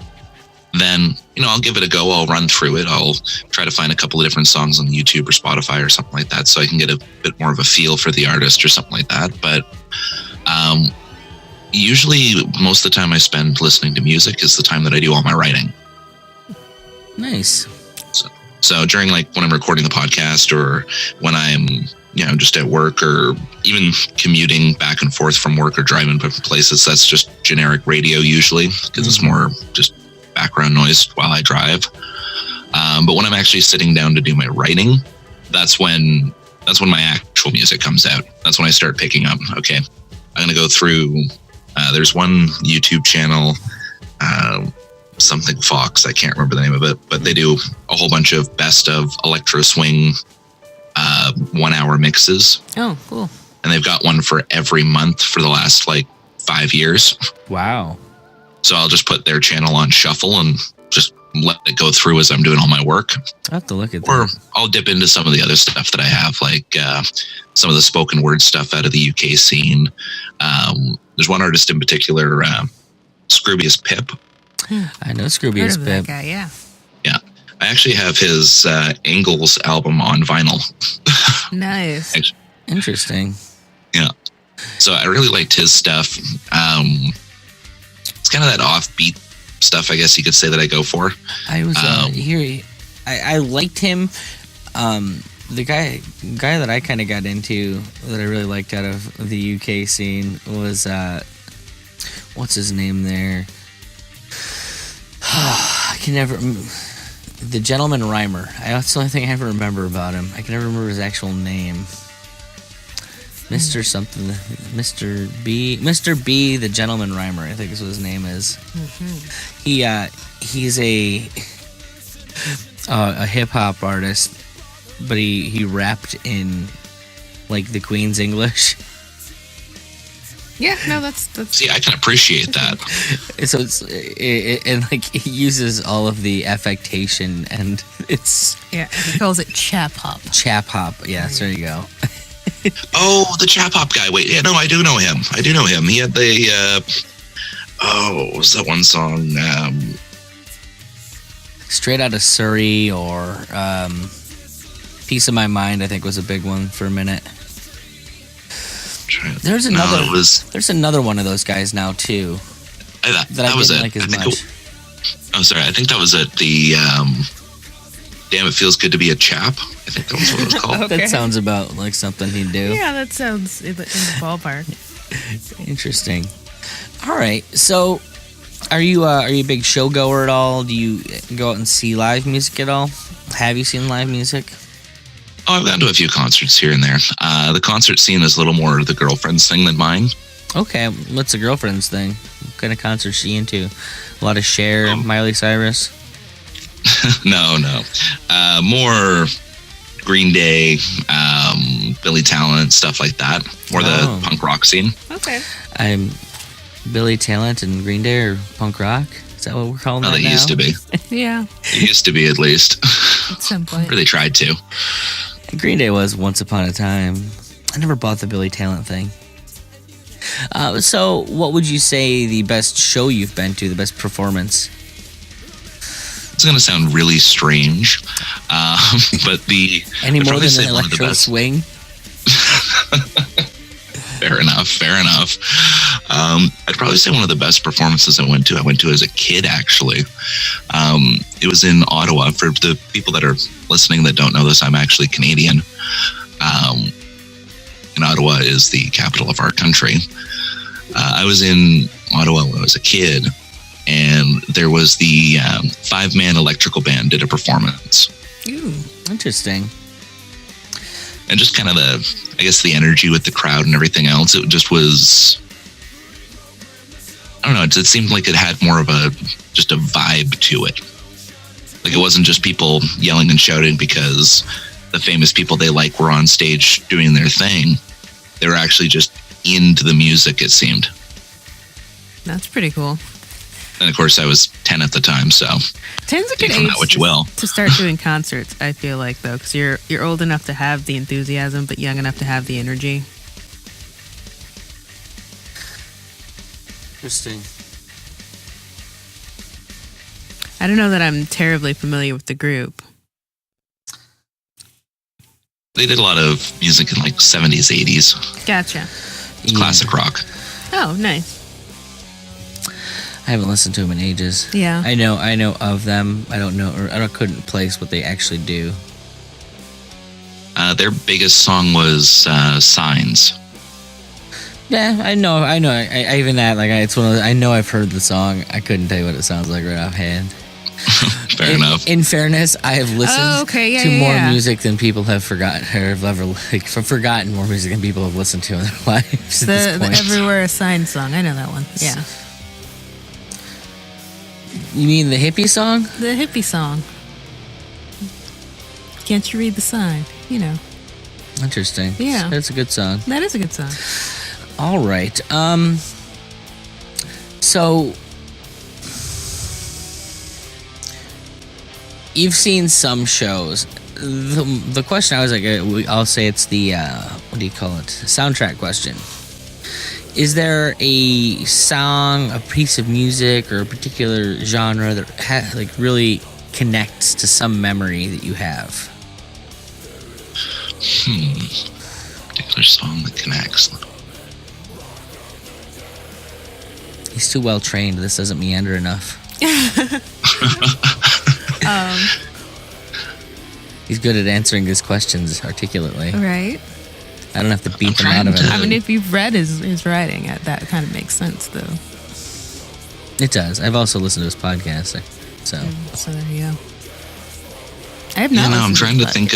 then, I'll give it a go. I'll run through it. I'll try to find a couple of different songs on YouTube or Spotify or something like that, so I can get a bit more of a feel for the artist or something like that. But usually most of the time I spend listening to music is the time that I do all my writing. Nice. So during, when I'm recording the podcast, or when I'm, just at work, or even commuting back and forth from work or driving to places, that's just generic radio usually, because it's more just background noise while I drive. But when I'm actually sitting down to do my writing, that's when my actual music comes out. That's when I start picking up, okay, I'm going to go through, there's one YouTube channel, something Fox, I can't remember the name of it, but they do a whole bunch of best of electro swing 1 hour mixes. Oh, cool. And they've got one for every month for the last 5 years. Wow. So I'll just put their channel on shuffle and just let it go through as I'm doing all my work. I'll have to look at that. Or I'll dip into some of the other stuff that I have, some of the spoken word stuff out of the UK scene. There's one artist in particular, Scroobius Pip. I know Scroobius Pip. That guy, yeah. Yeah. I actually have his Angles album on vinyl. Nice. Interesting. Yeah. So I really liked his stuff. It's kind of that offbeat stuff, I guess you could say, that I go for. I was here. I liked him. The guy that I kind of got into, that I really liked out of the UK scene, was what's his name there? I can never. The Gentleman Rhymer. That's the only thing I ever remember about him. I can never remember his actual name. Mr. something, Mr. B, the Gentleman Rhymer, I think is what his name is. Mm-hmm. He's a hip hop artist, but he rapped in the Queen's English. Yeah, no, that's. See, I can appreciate that. So he uses all of the affectation, and it's. Yeah, he calls it chap hop. Chap hop, yes, there you go. Oh, the chap hop guy. Wait, yeah, no, I do know him. He had the, what was that one song? Straight Out of Surrey, or Piece of My Mind, I think, was a big one for a minute. There's another one of those guys now too. That I didn't like as much. I'm sorry, I think that was at the Damn It Feels Good to Be a Chap. I think that was what it was called. Okay. That sounds about like something he'd do. Yeah, that sounds in the ballpark. Interesting. All right, so are you a big show goer at all? Do you go out and see live music at all? Have you seen live music? Oh, I've gone to a few concerts here and there. The concert scene is a little more the girlfriend's thing than mine. Okay, what's the girlfriend's thing? What kind of concerts she into? A lot of Cher, Miley Cyrus? No. More Green Day, Billy Talent, stuff like that. More the punk rock scene. Okay. I'm Billy Talent and Green Day or punk rock? Is that what we're calling that now? Used to be. Yeah. It used to be, at least. At some point. Or they tried to. Green Day was once upon a time. I never bought the Billy Talent thing. So what would you say the best show you've been to, the best performance? It's going to sound really strange, but Any more than an electro swing? Fair enough. I'd probably say one of the best performances I went to as a kid, actually. It was in Ottawa. For the people that are listening that don't know this, I'm actually Canadian. And Ottawa is the capital of our country. I was in Ottawa when I was a kid, and there was the 5-man electrical band did a performance. Ooh, interesting. And just kind of the energy with the crowd and everything else, it just was I don't know. It seemed like it had more of just a vibe to it. Like it wasn't just people yelling and shouting because the famous people they like were on stage doing their thing. They were actually just into the music, it seemed. That's pretty cool. And of course, I was 10 at the time, so 10's a good take from age that what you will. to start doing concerts. I feel like though, because you're old enough to have the enthusiasm, but young enough to have the energy. Interesting. I don't know that I'm terribly familiar with the group. They did a lot of music in like 70s, 80s. Gotcha. It's classic rock. Oh, nice. I haven't listened to them in ages. Yeah. I know of them. I don't know, or I couldn't place what they actually do. Their biggest song was Signs. Yeah, I know. I even that, like, it's one of the, I know I've heard the song. I couldn't tell you what it sounds like right offhand. Fair enough. In fairness, I have listened to more music than people have forgotten, or have ever forgotten more music than people have listened to in their lives. The Everywhere a Sign song. I know that one. Yeah. You mean the hippie song? The hippie song. Can't you read the sign? You know. Interesting. Yeah. That's a good song. That is a good song. All right. So you've seen some shows. The question I was like, I'll say it's the what do you call it? Soundtrack question. Is there a song, a piece of music, or a particular genre that like really connects to some memory that you have? Particular song that connects. He's too well trained. This doesn't meander enough. He's good at answering his questions articulately. Right. I don't have to beat them out of it. I mean, if you've read his writing, that kind of makes sense, though. It does. I've also listened to his podcast, so. So there you go. I have not. I'm trying to think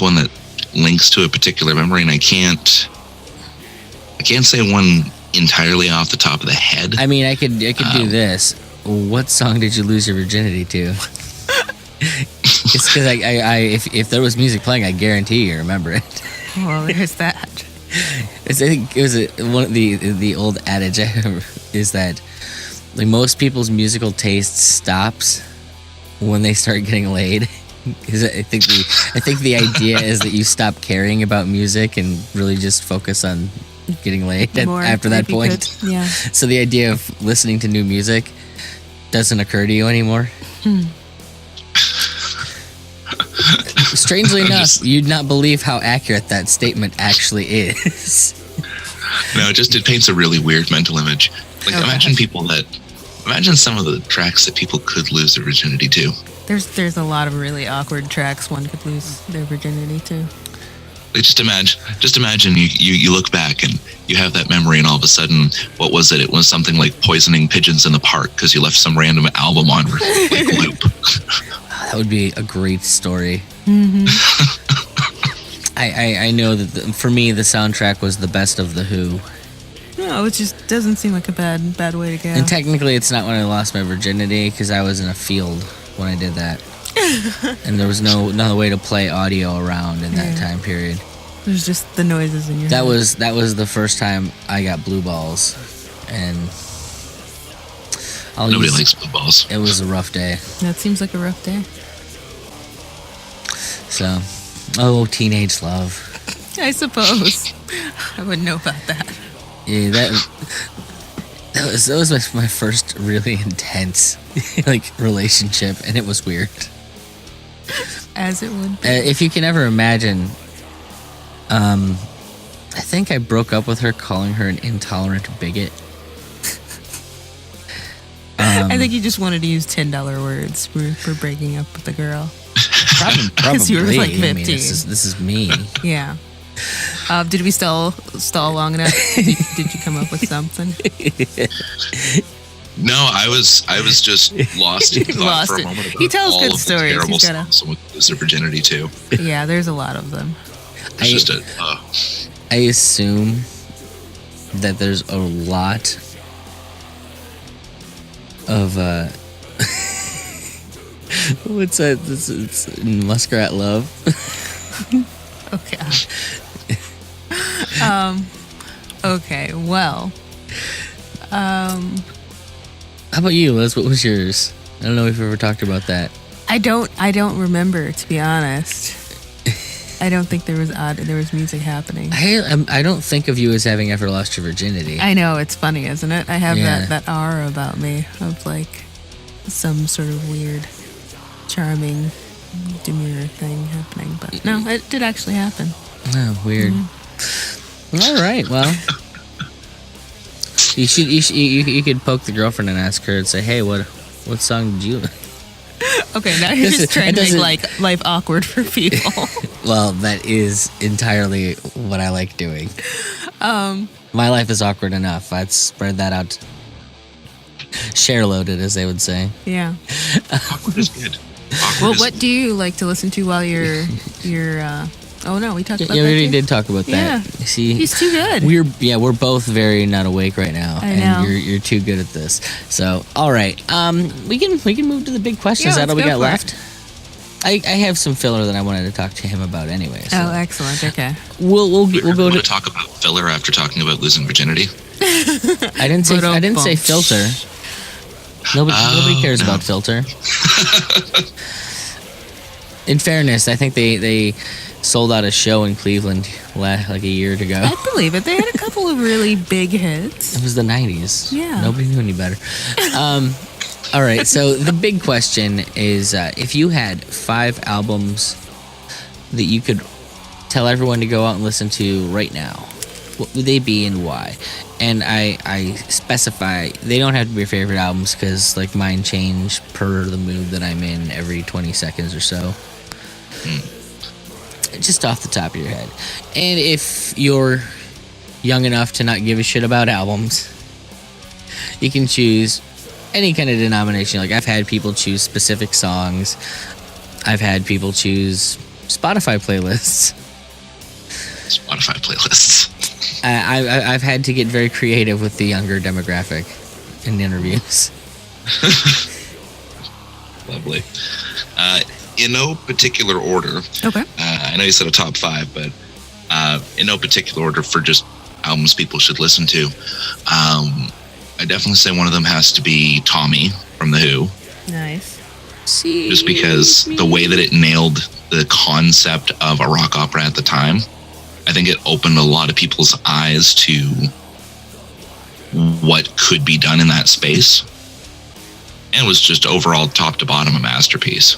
one that links to a particular memory, and I can't say one entirely off the top of the head. I mean, I could do this. What song did you lose your virginity to? It's because if there was music playing, I guarantee you remember it. Well, there's that. I think it was one of the old adage is that like most people's musical taste stops when they start getting laid. I think the idea is that you stop caring about music and really just focus on getting laid after that point. Yeah. So the idea of listening to new music doesn't occur to you anymore. Strangely enough, you'd not believe how accurate that statement actually is. No, it paints a really weird mental image. Like imagine some of the tracks that people could lose their virginity to. There's a lot of really awkward tracks one could lose their virginity to. Like just imagine you look back and you have that memory, and all of a sudden, what was it? It was something like poisoning pigeons in the park because you left some random album on like loop. That would be a great story. Mm-hmm. I know that for me the soundtrack was the best of the Who. No, it just doesn't seem like a bad way to go. And technically, it's not when I lost my virginity because I was in a field when I did that, and there was no way to play audio around in that time period. There's just the noises in your head. That was the first time I got blue balls, and nobody likes blue balls. It was a rough day. That seems like a rough day. So, teenage love. I suppose. I wouldn't know about that. Yeah, that was my first really intense like relationship, and it was weird. As it would be. If you can ever imagine, I think I broke up with her calling her an intolerant bigot. I think you just wanted to use $10 words for breaking up with the girl. Probably. You were like 15. I mean, this is me. Yeah. Did we stall long enough? Did you come up with something? No, I was just lost in thought for a moment about he tells all good of stories. the terrible songs someone lose their virginity to. Yeah, there's a lot of them. I assume that there's a lot of what's that? It's Muskrat Love. Okay. Okay. Well. How about you, Liz? What was yours? I don't know if we've ever talked about that. I don't remember, to be honest. I don't think there was music happening. I don't think of you as having ever lost your virginity. I know, it's funny, isn't it? I have Yeah. that aura about me of like some sort of weird, charming, demure thing happening. But no, it did actually happen. Oh, weird. All right, well, you could poke the girlfriend and ask her and say, "Hey, what song did you?" Okay, now you're just trying to make like life awkward for people. Well, that is entirely what I like doing. My life is awkward enough. I'd spread that out. Share loaded, as they would say. Yeah. Awkward is good. Well, what do you like to listen to while you're oh no, we talked about Yeah, that we already too? did talk about Yeah. that. You see, He's too good. we're both very not awake right now, I know. and you're too good at this. So, all right, we can move to the big questions. Yeah, Is that all we let's got go for left? I have some filler that I wanted to talk to him about anyway. So. Oh, excellent. Okay. We'll go to to. talk about filler after talking about losing virginity. I didn't say filter. Nobody cares no. about filter. In fairness, I think they sold out a show in Cleveland like a year ago. I believe it. They had a couple of really big hits. It was the 90s. Yeah. Nobody knew any better. All right, so the big question is if you had 5 albums that you could tell everyone to go out and listen to right now, what would they be and why? And I specify they don't have to be your favorite albums because like mine change per the mood that I'm in every 20 seconds or so. Just off the top of your head. And if you're young enough to not give a shit about albums, you can choose any kind of denomination. Like I've had people choose specific songs. I've had people choose Spotify playlists. Spotify playlists. I've had to get very creative with the younger demographic in interviews. Lovely. In no particular order. Okay. I know you said a top 5, but in no particular order for just albums people should listen to. I definitely say one of them has to be Tommy from The Who. Nice. Just because the way that it nailed the concept of a rock opera at the time, I think it opened a lot of people's eyes to what could be done in that space. And it was just overall top to bottom a masterpiece.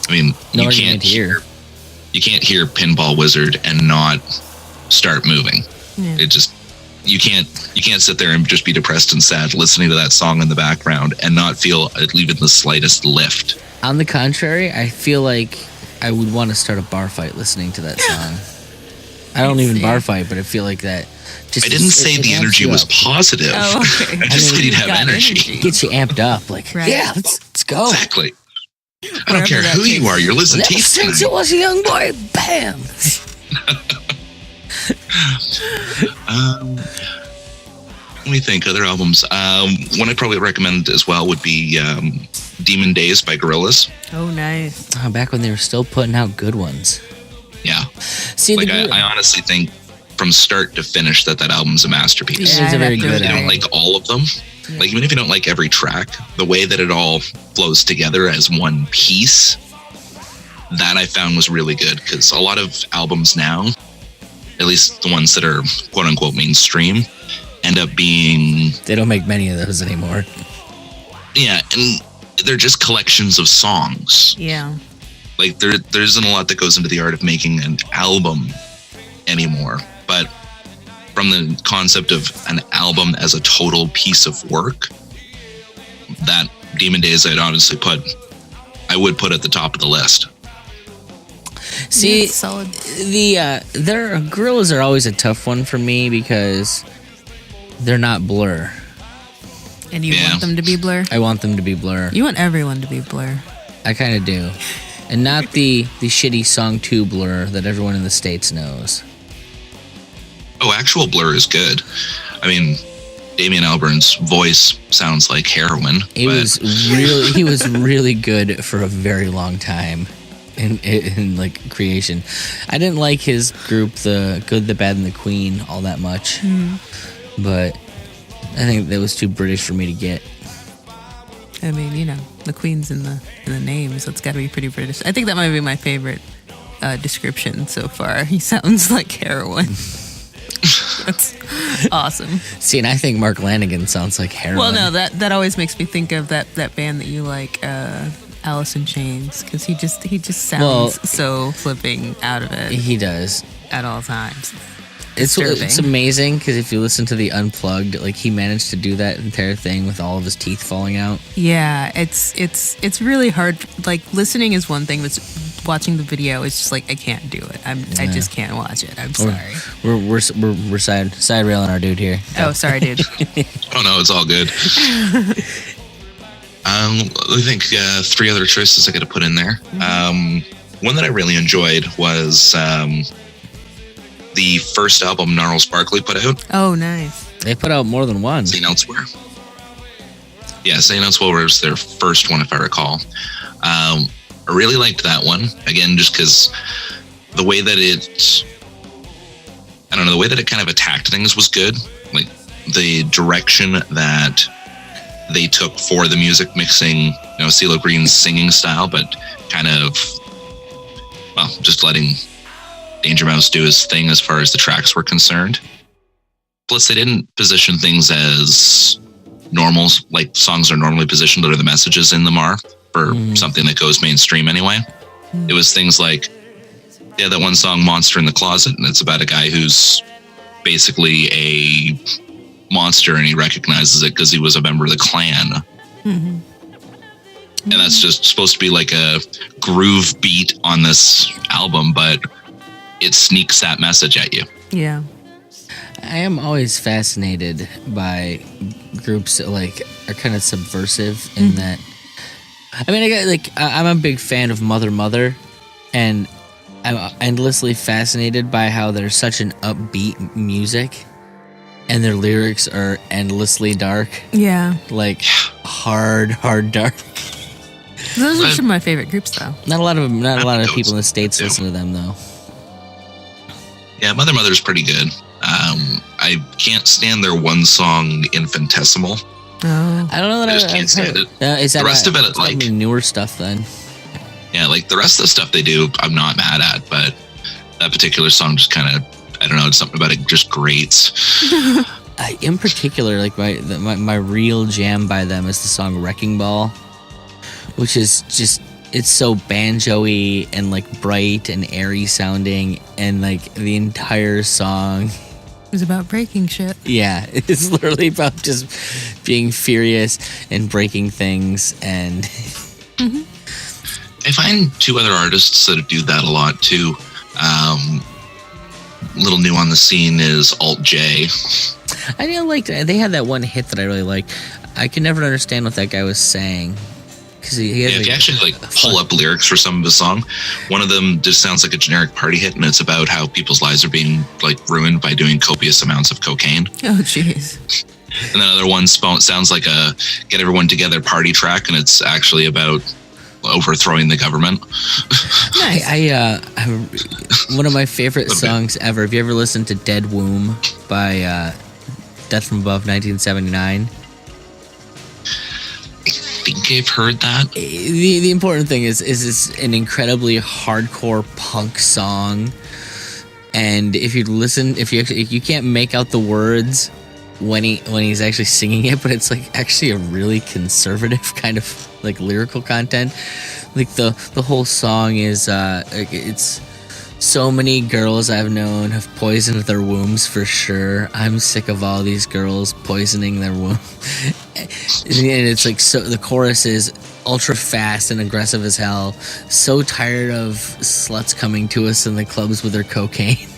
I mean, you can't hear Pinball Wizard and not start moving. Yeah. It just you can't sit there and just be depressed and sad listening to that song in the background and not feel even the slightest lift. On the contrary, I feel like I would want to start a bar fight listening to that song. I don't even bar fight, but I feel like that. Just, I didn't say the energy was positive. Oh, okay. I just said you'd have energy. Gets you amped up. Like, Right. yeah, let's go. Exactly. I don't care who you are. You're Lizzie P. Since it was a young boy, bam. Let me think. Other albums. One I'd probably recommend as well would be Demon Days by Gorillaz. Oh, nice. Oh, back when they were still putting out good ones. Yeah. See, Like I honestly think from start to finish that album's a masterpiece. Yeah, it's a very I'd have to good You agree. don't like all of them. Yeah. Like even if you don't like every track, the way that it all flows together as one piece, that I found was really good. Because a lot of albums now, at least the ones that are quote unquote mainstream, end up being They don't make many of those anymore. and they're just collections of songs. Yeah. Like there isn't a lot that goes into the art of making an album anymore. But from the concept of an album as a total piece of work, that Demon Days I would put at the top of the list. See, Yeah, solid. their Gorillaz are always a tough one for me because they're not Blur. And you Yeah. want them to be Blur? I want them to be Blur. You want everyone to be Blur. I kind of do. And not the shitty Song 2 Blur that everyone in the States knows. Oh, actual Blur is good. I mean, Damien Albarn's voice sounds like heroin. He was really good for a very long time in like creation. I didn't like his group, the Good, the Bad, and the Queen, all that much, but I think that was too British for me to get. I mean, you know, the Queen's in the name, so it's got to be pretty British. I think that might be my favorite description so far. He sounds like heroin. That's awesome. See, and I think Mark Lanigan sounds like heroin. Well, no, that always makes me think of that band that you like, Alice in Chains, because he just sounds so flipping out of it. He does at all times. It's amazing because if you listen to the Unplugged, like he managed to do that entire thing with all of his teeth falling out. Yeah, it's really hard. Like listening is one thing, but watching the video is just like I can't do it. I just can't watch it. I'm sorry. We're side railing our dude here. Oh, sorry, dude. Oh no, it's all good. I think 3 other choices I got to put in there. One that I really enjoyed was the first album Gnarls Barkley put out. Oh, nice. They put out more than one. St. Elsewhere. Yeah, St. Elsewhere was their first one, if I recall. I really liked that one. Again, just because the way that the way that it kind of attacked things was good. Like the direction that they took for the music, mixing, you know, CeeLo Green's singing style, but kind of, well, just letting Danger Mouse do his thing as far as the tracks were concerned. Plus, they didn't position things as normal, like songs are normally positioned, or the messages in them are for something that goes mainstream anyway. It was things like, yeah, that one song, Monster in the Closet, and it's about a guy who's basically a monster and he recognizes it because he was a member of the Klan. And that's just supposed to be like a groove beat on this album, but it sneaks that message at you. Yeah. I am always fascinated by groups that like are kind of subversive in that. I mean, I'm a big fan of Mother, and I'm endlessly fascinated by how they're such an upbeat music, and their lyrics are endlessly dark. Yeah, like hard dark. Those are some of my favorite groups, though. Not a lot of people in the States listen to them, though. Yeah, Mother's pretty good. I can't stand their one song, Infinitesimal. Oh. I don't know that I just can't stand it. Is that the rest of it, like newer stuff then? Yeah, like the rest of the stuff they do, I'm not mad at, but that particular song just kind of, I don't know, something about it just grates. In particular, like my real jam by them is the song Wrecking Ball, which is just, it's so banjo-y and like bright and airy sounding, and like the entire song is about breaking shit. Yeah, it's literally about just being furious and breaking things. And I find 2 other artists that do that a lot too. Little new on the scene is Alt J. I didn't like that. They had that one hit that I really liked. I could never understand what that guy was saying. If you actually pull up lyrics for some of his song, one of them just sounds like a generic party hit, and it's about how people's lives are being ruined by doing copious amounts of cocaine. Oh, jeez. And then another one sounds like a get everyone together party track, and it's actually about overthrowing the government. Nice. I one of my favorite songs ever. Have you ever listened to Dead Womb by Death from Above 1979? I think I've heard that. The important thing is it's an incredibly hardcore punk song, and if you listen, if you can't make out the words when he's actually singing it, but it's like actually a really conservative kind of like lyrical content. Like the whole song is it's so many girls I've known have poisoned their wombs for sure. I'm sick of all these girls poisoning their womb. And it's like, so the chorus is ultra fast and aggressive as hell. So tired of sluts coming to us in the clubs with their cocaine.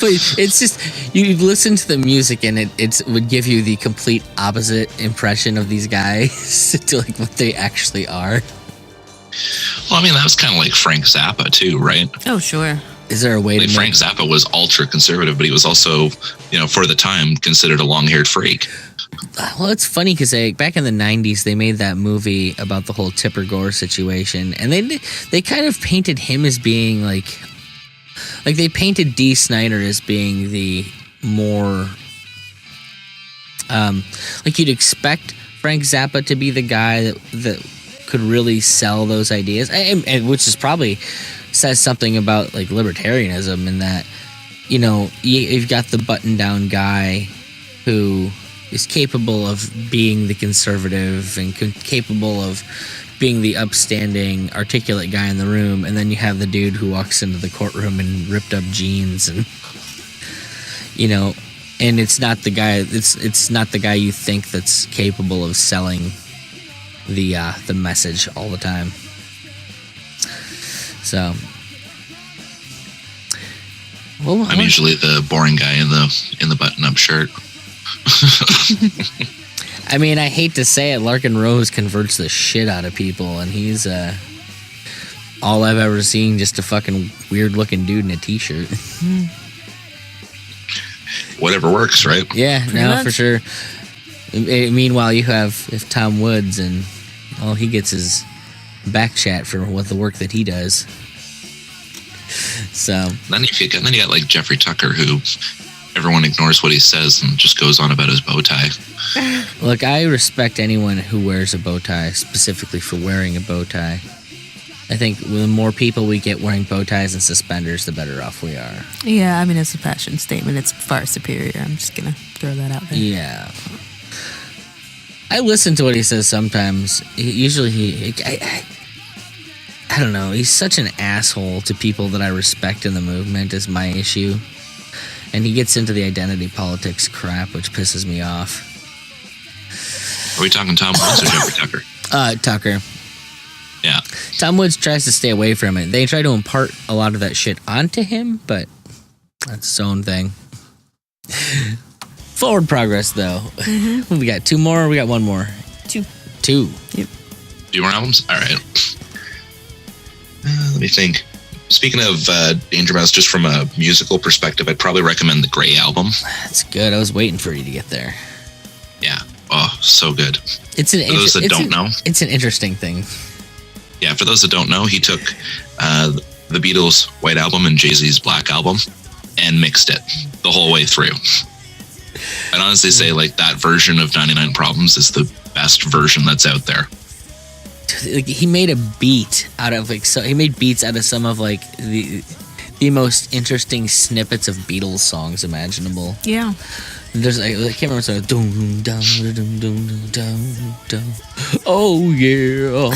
But it's just, you listen to the music and it would give you the complete opposite impression of these guys to like what they actually are. Well, I mean, that was kind of like Frank Zappa too, right? Oh, sure. Is there a way like to Frank Zappa was ultra conservative, but he was also, for the time considered a long-haired freak. Well, it's funny because back in the 90s, they made that movie about the whole Tipper Gore situation, and they kind of painted him as being like they painted Dee Snider as being the more like you'd expect Frank Zappa to be the guy that could really sell those ideas, and which is probably says something about like libertarianism in that you've got the button-down guy who is capable of being the conservative and capable of being the upstanding, articulate guy in the room, and then you have the dude who walks into the courtroom in ripped up jeans, and and it's not the guy. It's not the guy you think that's capable of selling the message all the time. So, well, I'm usually the boring guy in the button-up shirt. I mean, I hate to say it, Larkin Rose converts the shit out of people, and he's all I've ever seen, just a fucking weird-looking dude in a t-shirt. Whatever works, right? Yeah, no, for sure. Meanwhile, you have Tom Woods, and all he gets is back chat for the work that he does. So then you got like Jeffrey Tucker, who everyone ignores what he says and just goes on about his bow tie. Look, I respect anyone who wears a bow tie, specifically for wearing a bow tie. I think the more people we get wearing bow ties and suspenders, the better off we are. Yeah, I mean, it's a fashion statement. It's far superior. I'm just going to throw that out there. Yeah. I listen to what he says sometimes. Usually I don't know. He's such an asshole to people that I respect in the movement is my issue. And he gets into the identity politics crap, which pisses me off. Are we talking Tom Woods or Jeffrey Tucker? Tucker. Yeah. Tom Woods tries to stay away from it. They try to impart a lot of that shit onto him, but that's his own thing. Forward progress, though. Mm-hmm. We got two more or we got one more? Two. Yep. 2 more albums? All right. Let me think. Speaking of Danger Mouse, just from a musical perspective, I'd probably recommend the Grey album. That's good. I was waiting for you to get there. Yeah. Oh, so good. For those that don't know. It's an interesting thing. Yeah, for those that don't know, he took the Beatles' White Album and Jay-Z's Black Album and mixed it the whole way through. I'd honestly say like that version of 99 Problems is the best version that's out there. Like, he made a beat out of he made beats out of some of like the most interesting snippets of Beatles songs imaginable. Yeah. There's I can't remember song. Dum dum dum dum dum dum. Oh yeah,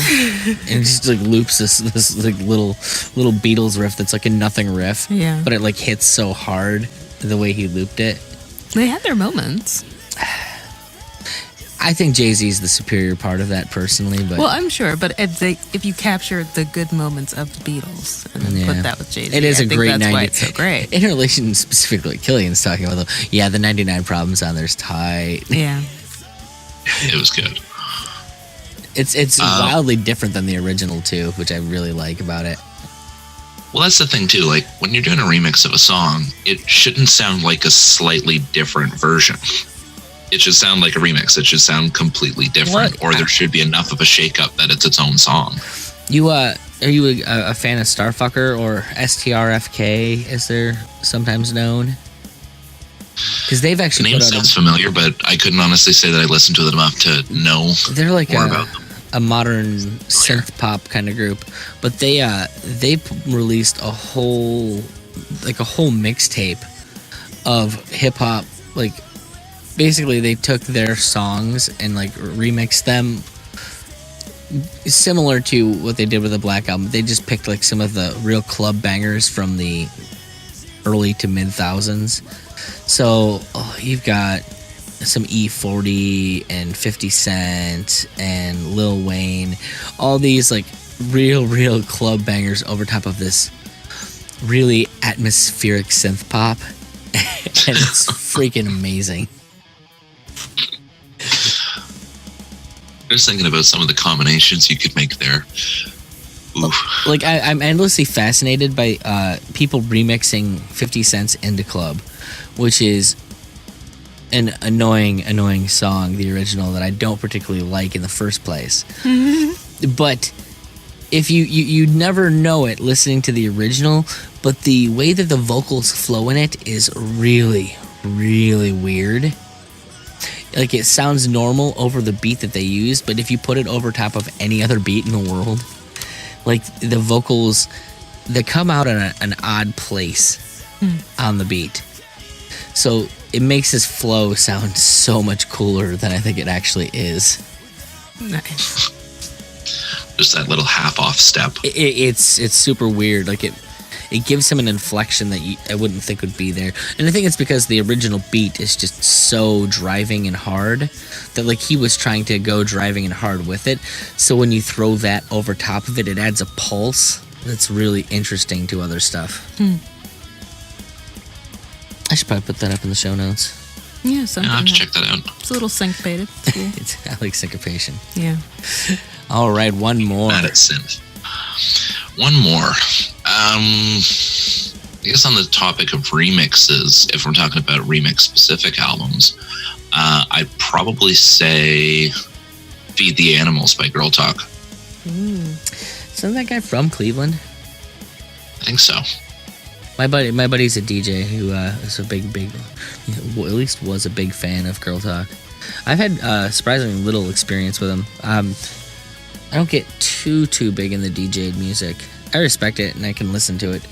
and it just like loops this like little Beatles riff that's like a nothing riff. Yeah. But it like hits so hard the way he looped it. They had their moments. I think Jay-Z's the superior part of that personally, but well, I'm sure. But if you capture the good moments of the Beatles and then put that with Jay-Z, it is a great. That's why it's so great. In relation specifically, Killian's talking about the 99 Problems on there's tight. Yeah, it was good. It's wildly different than the original too, which I really like about it. Well, that's the thing too. Like when you're doing a remix of a song, it shouldn't sound like a slightly different version. It should sound like a remix. It should sound completely different, or there should be enough of a shakeup that it's its own song. Are you a fan of Starfucker or STRFK, as they're sometimes known? Because they've actually the name sounds familiar, but I couldn't honestly say that I listened to them enough to know. They're like more about them. A modern synth pop kind of group, but they released a whole mixtape of hip hop. Like basically, they took their songs and like remixed them, similar to what they did with the Black Album. They just picked like some of the real club bangers from the early to mid thousands. So you've got some E40 and 50 Cent and Lil Wayne, all these like real club bangers over top of this really atmospheric synth pop, and it's freaking amazing. Just thinking about some of the combinations you could make there Oof. Like I'm endlessly fascinated by people remixing 50 Cent's Into Club, which is an annoying song, the original, that I don't particularly like in the first place. But if you never know it listening to the original, but the way that the vocals flow in it is really, really weird. Like, it sounds normal over the beat that they use, but if you put it over top of any other beat in the world, like, the vocals, they come out in an odd place on the beat. So it makes this flow sound so much cooler than I think it actually is. Nice. Just that little half off step. It's super weird. Like, it gives him an inflection that I wouldn't think would be there. And I think it's because the original beat is just so driving and hard that, like, he was trying to go driving and hard with it. So when you throw that over top of it, it adds a pulse that's really interesting to other stuff. I should probably put that up in the show notes. Yeah, something. I'll have to check that out. It's a little syncopated. It's cool. I like syncopation. Yeah. All right, one more. Mad at synth. One more. I guess on the topic of remixes, if we're talking about remix-specific albums, I'd probably say Feed the Animals by Girl Talk. Isn't that guy from Cleveland? I think so. My buddy's a DJ who is a big, well, at least was a big fan of Girl Talk. I've had surprisingly little experience with him. I don't get too big in the DJ music. I respect it and I can listen to it.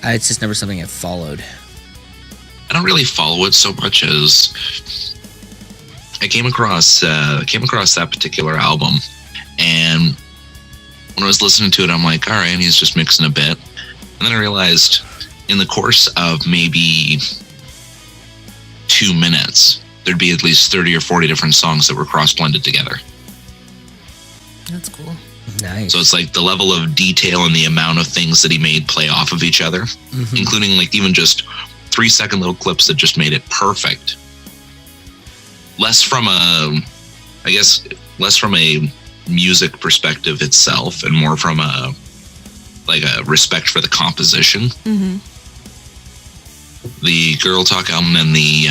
It's just never something I've followed. I don't really follow it so much as I came across that particular album, and when I was listening to it, I'm like, all right, and he's just mixing a bit, and then I realized in the course of maybe 2 minutes, there'd be at least 30 or 40 different songs that were cross-blended together. That's cool. Nice. So it's like the level of detail and the amount of things that he made play off of each other, including like even just 3-second little clips that just made it perfect. Less from a music perspective itself, and more from a respect for the composition. The Girl Talk album and the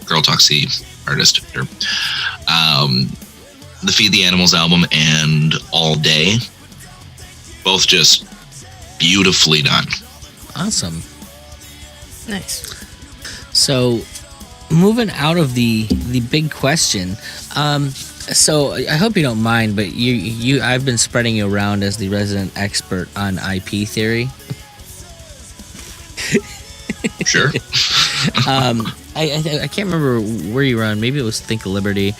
Girl Talk's the artist. Sure. The Feed the Animals album and All Day, both just beautifully done. Awesome. Nice. So, moving out of the big question, so I hope you don't mind, but I've been spreading you around as the resident expert on IP theory. Sure. I can't remember where you were on. Maybe it was Think of Liberty.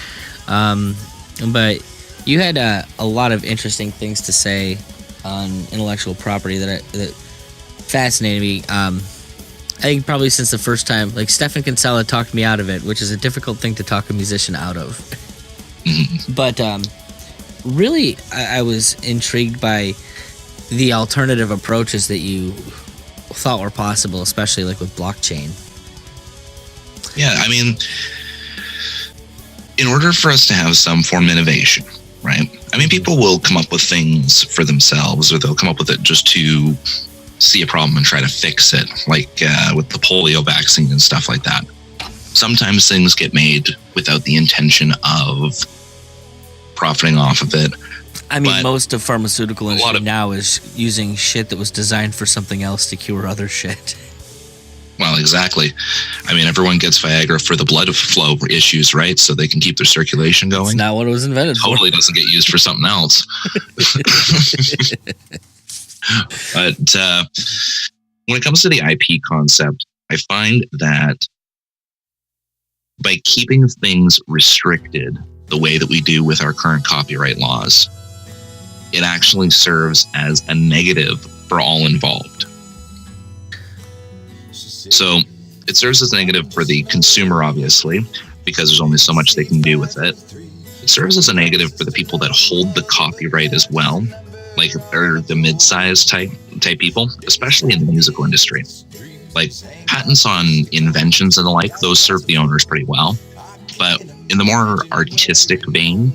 But you had a lot of interesting things to say on intellectual property that fascinated me. I think probably since the first time, like, Stefan Kinsella talked me out of it, which is a difficult thing to talk a musician out of. But really, I was intrigued by the alternative approaches that you thought were possible, especially like with blockchain. Yeah, I mean, in order for us to have some form of innovation, right? I mean, people will come up with things for themselves, or they'll come up with it just to see a problem and try to fix it, like with the polio vaccine and stuff like that. Sometimes things get made without the intention of profiting off of it. I mean, But most of pharmaceutical industry now is using shit that was designed for something else to cure other shit. Well, exactly. I mean, everyone gets Viagra for the blood flow issues, right? So they can keep their circulation going. It's not what it was invented for. Totally doesn't get used for something else. But when it comes to the IP concept, I find that by keeping things restricted the way that we do with our current copyright laws, it actually serves as a negative for all involved. So it serves as a negative for the consumer, obviously, because there's only so much they can do with it. It serves as a negative for the people that hold the copyright as well, like or the mid-sized type people, especially in the musical industry. Like patents on inventions and the like, those serve the owners pretty well. But in the more artistic vein,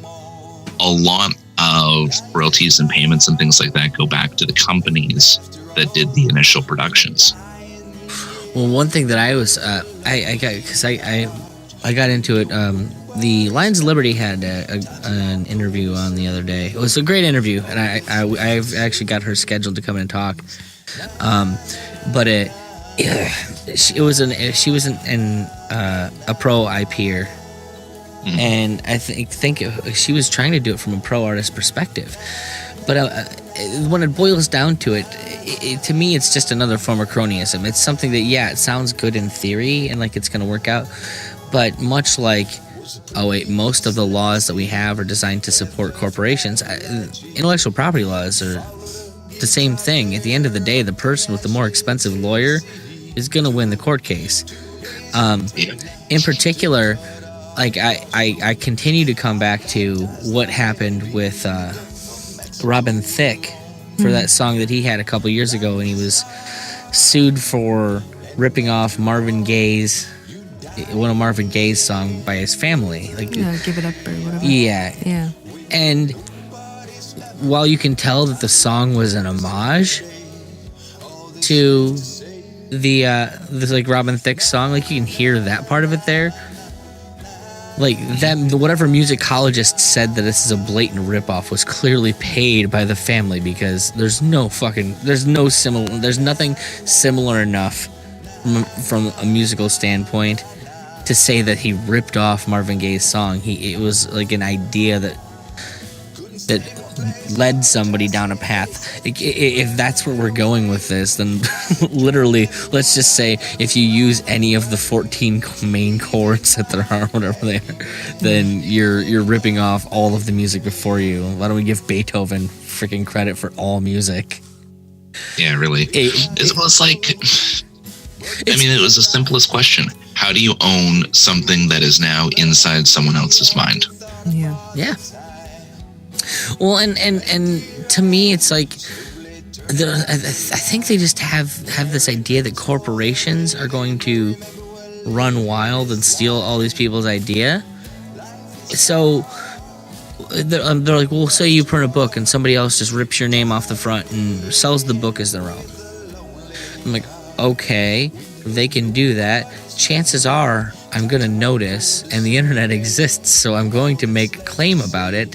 a lot of royalties and payments and things like that go back to the companies that did the initial productions. Well, one thing that I was, I got into it. The Lions of Liberty had an interview on the other day. It was a great interview, and I've actually got her scheduled to come in and talk. But she was a pro IPer, and I think she was trying to do it from a pro artist perspective. But when it boils down to it, to me, it's just another form of cronyism. It's something that, it sounds good in theory and like it's going to work out, but much like, most of the laws that we have are designed to support corporations. Intellectual property laws are the same thing. At the end of the day, the person with the more expensive lawyer is going to win the court case. In particular, like I continue to come back to what happened with Robin Thicke for that song that he had a couple years ago, and he was sued for ripping off one of Marvin Gaye's song by his family. Like, Give It Up or whatever. Yeah. And while you can tell that the song was an homage to this like Robin Thicke song, like you can hear that part of it there. Like that, whatever musicologist said that this is a blatant ripoff was clearly paid by the family, because there's nothing similar enough from a musical standpoint to say that he ripped off Marvin Gaye's song. It was like an idea that led somebody down a path. If that's where we're going with this, then literally, let's just say if you use any of the 14 main chords that there are, whatever they are, then you're ripping off all of the music before you. Why don't we give Beethoven freaking credit for all music? Yeah, really. It was the simplest question. How do you own something that is now inside someone else's mind? Yeah. Well, and to me, it's like I think they just have this idea that corporations are going to run wild and steal all these people's idea. So they're like, well, say you print a book and somebody else just rips your name off the front and sells the book as their own. I'm like, okay, they can do that. Chances are I'm going to notice, and the internet exists, so I'm going to make a claim about it.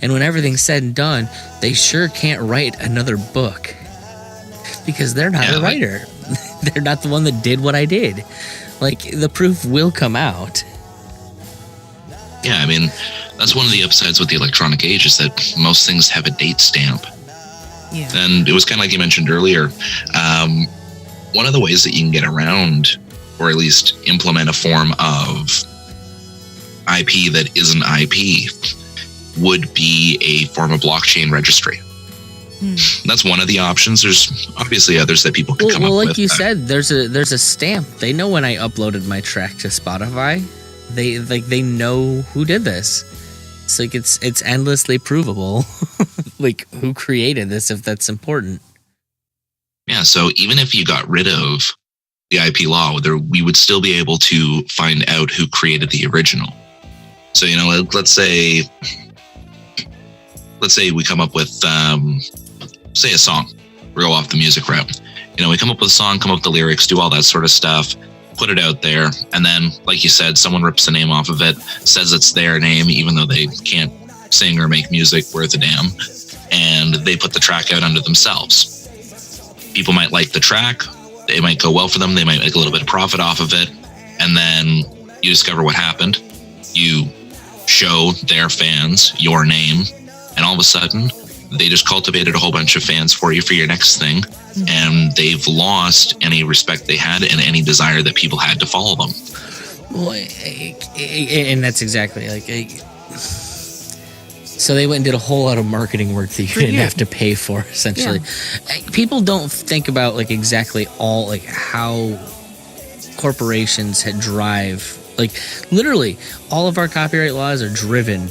And when everything's said and done, they sure can't write another book because they're not a writer. They're not the one that did what I did. Like, the proof will come out. Yeah, I mean, that's one of the upsides with the electronic age, is that most things have a date stamp. Yeah. And it was kind of like you mentioned earlier. One of the ways that you can get around, or at least implement a form of IP that isn't IP, would be a form of blockchain registry. That's one of the options. There's obviously others that people can come up with. Well, like you said, there's a stamp. They know when I uploaded my track to Spotify. They know who did this. It's like it's endlessly provable. Like, who created this, if that's important. Yeah, so even if you got rid of the IP law, we would still be able to find out who created the original. So, let's say we come up with, say, a song. We go off the music route. We come up with a song, come up with the lyrics, do all that sort of stuff, put it out there, and then, like you said, someone rips the name off of it, says it's their name, even though they can't sing or make music worth a damn, and they put the track out under themselves. People might like the track, it might go well for them, they might make a little bit of profit off of it, and then you discover what happened. You show their fans your name, and all of a sudden, they just cultivated a whole bunch of fans for you for your next thing, and they've lost any respect they had and any desire that people had to follow them. Well, and that's exactly like... So they went and did a whole lot of marketing work that you didn't have to pay for, essentially. Yeah. People don't think about like exactly all like how corporations drive. Like, literally, all of our copyright laws are driven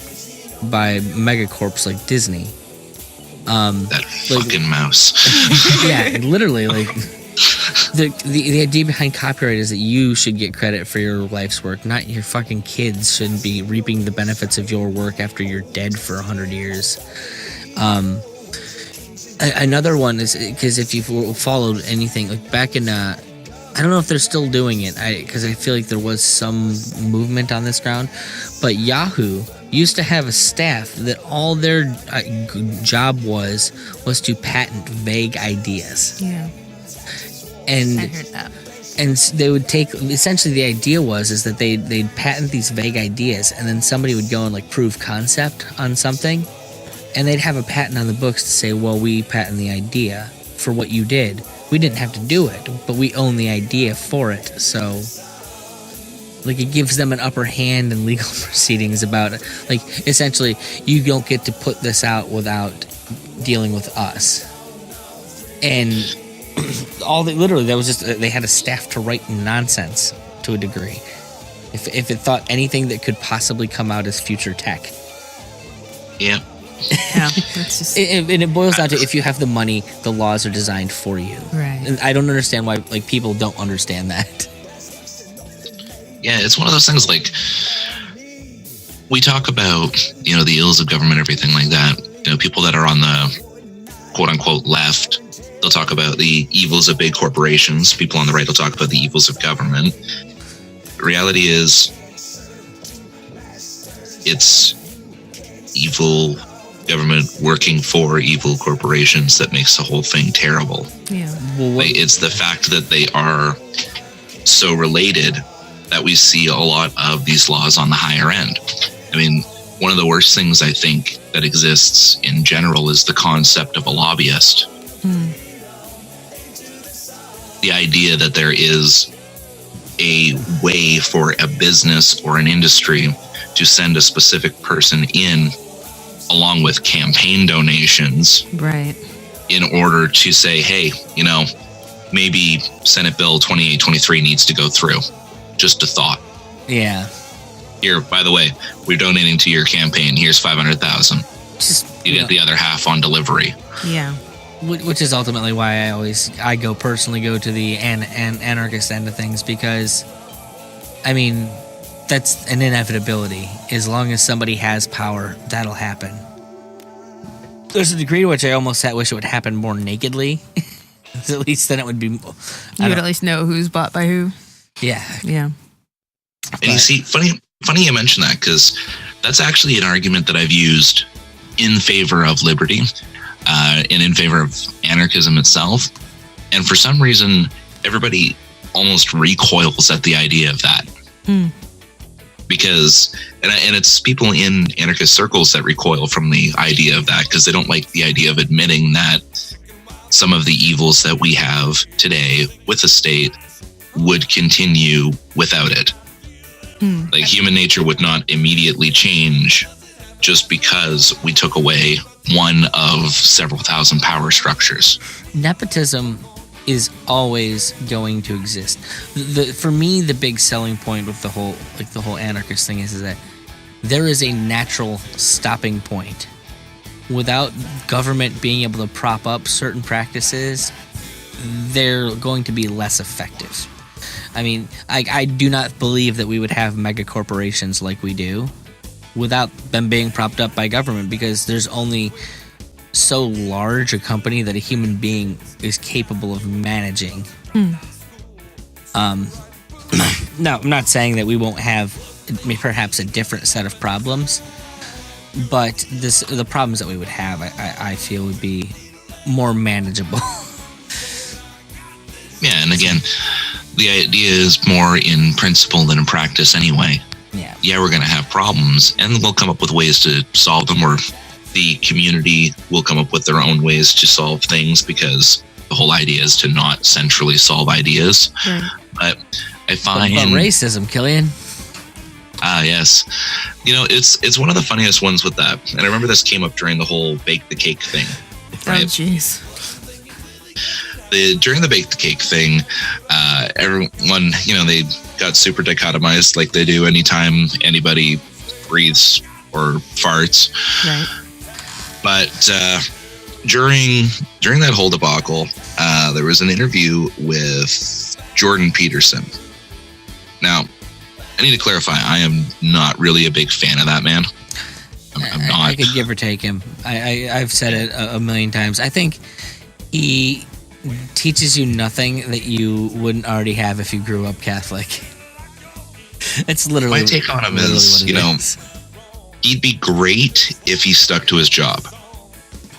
by megacorps like Disney. That fucking mouse. Yeah, literally, like the idea behind copyright is that you should get credit for your life's work, not your fucking kids shouldn't be reaping the benefits of your work after you're dead for 100 years. Another one is because if you've followed anything like back in I don't know if they're still doing it because I feel like there was some movement on this ground, but Yahoo used to have a staff that all their job was to patent vague ideas. Yeah. And I heard that. And they would take, essentially the idea is that they'd patent these vague ideas, and then somebody would go and like prove concept on something, and they'd have a patent on the books to say, well, we patent the idea for what you did. We didn't have to do it, but we own the idea for it. So like it gives them an upper hand in legal proceedings about it. Like essentially you don't get to put this out without dealing with us. And literally that was just, they had a staff to write nonsense to a degree. If it thought anything that could possibly come out as future tech. Yeah. Yeah, that's just... and it boils down to, if you have the money, the laws are designed for you. Right. And I don't understand why like people don't understand that. Yeah, it's one of those things like we talk about, the ills of government, everything like that. People that are on the quote unquote left, they'll talk about the evils of big corporations. People on the right will talk about the evils of government. The reality is it's evil government working for evil corporations that makes the whole thing terrible. Yeah. Well, It's the fact that they are so related that we see a lot of these laws on the higher end. I mean, one of the worst things I think that exists in general is the concept of a lobbyist. The idea that there is a way for a business or an industry to send a specific person in along with campaign donations, Right. in order to say, hey, maybe Senate Bill 2823 needs to go through. Just a thought. yeah. Here, by the way, we're donating to your campaign. Here's $500,000. You get the other half on delivery. Yeah. Which is ultimately why I personally go to the anarchist end of things, because, I mean, that's an inevitability. As long as somebody has power, that'll happen. There's a degree to which I almost wish it would happen more nakedly. At least then it would be... You would at least know who's bought by who. Yeah. Yeah. And you see, funny you mention that, because that's actually an argument that I've used in favor of liberty and in favor of anarchism itself. And for some reason, everybody almost recoils at the idea of that. Because, and it's people in anarchist circles that recoil from the idea of that, because they don't like the idea of admitting that some of the evils that we have today with the state would continue without it. Like human nature would not immediately change just because we took away one of several thousand power structures. Nepotism is always going to exist. For me, the big selling point with the whole anarchist thing is that there is a natural stopping point. Without government being able to prop up certain practices, they're going to be less effective. I mean, I do not believe that we would have mega corporations like we do without them being propped up by government, because there's only so large a company that a human being is capable of managing. Now, I'm not saying that we won't have perhaps a different set of problems, but the problems that we would have, I feel, would be more manageable. Yeah, and again, the idea is more in principle than in practice anyway. Yeah, we're going to have problems, and we'll come up with ways to solve them, or the community will come up with their own ways to solve things, because the whole idea is to not centrally solve ideas. Right. But I find... But racism, Killian. Ah, yes. It's one of the funniest ones with that. And I remember this came up during the whole bake the cake thing. Right? Oh, jeez. During the bake the cake thing, everyone, they got super dichotomized like they do anytime anybody breathes or farts. Right. But during that whole debacle, there was an interview with Jordan Peterson. Now, I need to clarify, I am not really a big fan of that man. I'm not. I could give or take him. I've said it a million times. I think he teaches you nothing that you wouldn't already have if you grew up Catholic. It's literally my take on him is, he'd be great if he stuck to his job.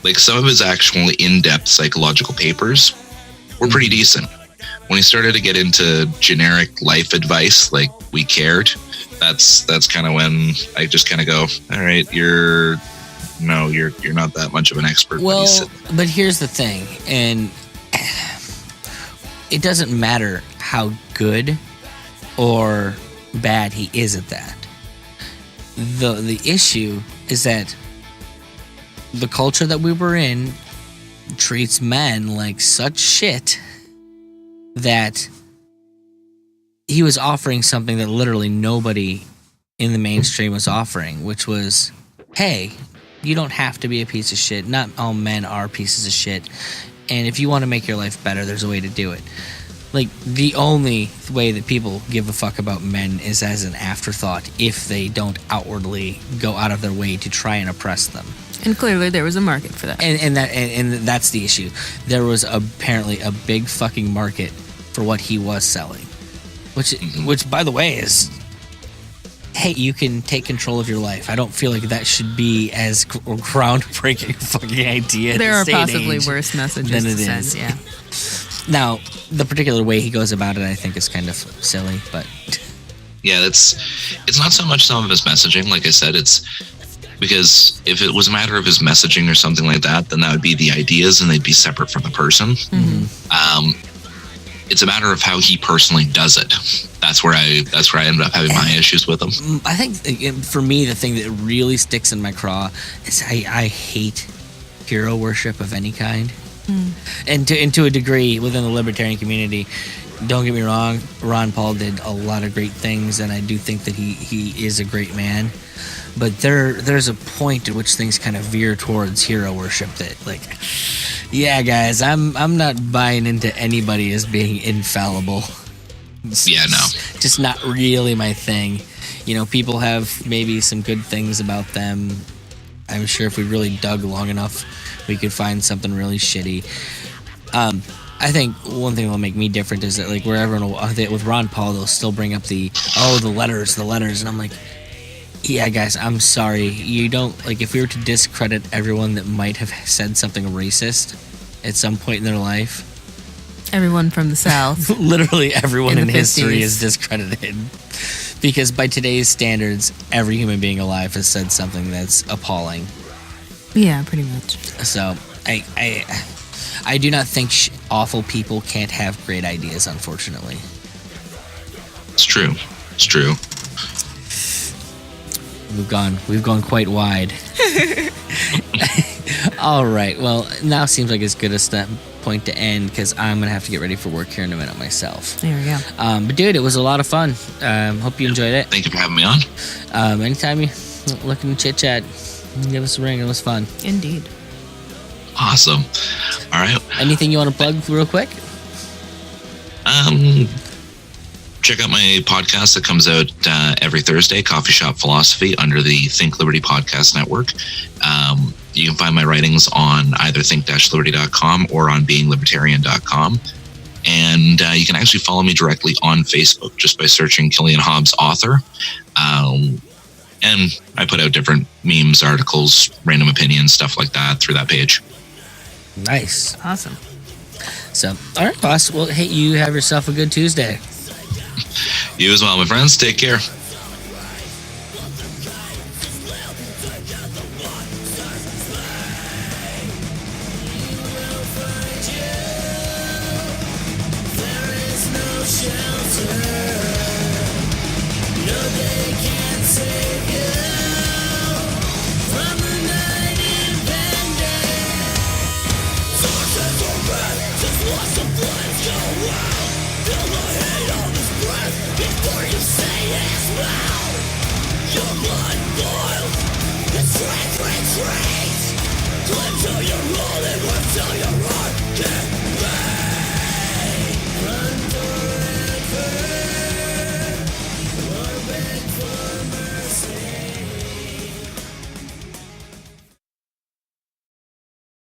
Like, some of his actual in-depth psychological papers were pretty decent. When he started to get into generic life advice, like We Cared, that's kind of when I just kind of go, all right, you're not that much of an expert. Well, but here's the thing, and it doesn't matter how good or bad he is at that. The issue is that the culture that we were in treats men like such shit that he was offering something that literally nobody in the mainstream was offering, which was, hey, you don't have to be a piece of shit. Not all men are pieces of shit. And if you want to make your life better, there's a way to do it. Like, the only way that people give a fuck about men is as an afterthought if they don't outwardly go out of their way to try and oppress them. And clearly there was a market for that. And that's the issue. There was apparently a big fucking market for what he was selling. Which by the way is, hey, you can take control of your life. I don't feel like that should be as groundbreaking fucking idea. There are possibly worse messages than it to is. send, yeah. Now, the particular way he goes about it, I think, is kind of silly, but yeah, it's not so much some of his messaging. Like I said, it's because if it was a matter of his messaging or something like that, then that would be the ideas and they'd be separate from the person. Mm-hmm. It's a matter of how he personally does it. That's where I ended up having my issues with him. I think for me, the thing that really sticks in my craw is I hate hero worship of any kind. And to a degree within the libertarian community. Don't get me wrong, Ron Paul did a lot of great things, and I do think that he is a great man. But there's a point at which things kind of veer towards hero worship that, like, yeah, guys, I'm not buying into anybody as being infallible. Yeah, no. Just not really my thing. You know, people have maybe some good things about them. I'm sure if we really dug long enough, we could find something really shitty. I think one thing that'll make me different is that, like, where everyone with Ron Paul, they'll still bring up the letters, and I'm like, yeah, guys, I'm sorry. You don't, like, if we were to discredit everyone that might have said something racist at some point in their life. Everyone from the South. Literally everyone in history 50s. is discredited. Because by today's standards, every human being alive has said something that's appalling. Yeah, pretty much. So, I do not think awful people can't have great ideas, unfortunately. It's true. It's true. We've gone quite wide. All right. Well, now seems like as good a point to end because I'm gonna have to get ready for work here in a minute myself. There we go. But dude, it was a lot of fun. Hope you enjoyed it. Thank you for having me on. Anytime you looking to chit chat, give us a ring. It was fun. Indeed. Awesome. All right. Anything you want to plug real quick? Check out my podcast that comes out every Thursday, Coffee Shop Philosophy, under the Think Liberty Podcast Network. You can find my writings on either think-liberty.com or on beinglibertarian.com. And you can actually follow me directly on Facebook just by searching Killian Hobbs Author. And I put out different memes, articles, random opinions, stuff like that through that page. Nice. Awesome. So, all right, boss. Well, hey, you have yourself a good Tuesday. You as well, my friends. Take care. Cling to your rule and work till your heart can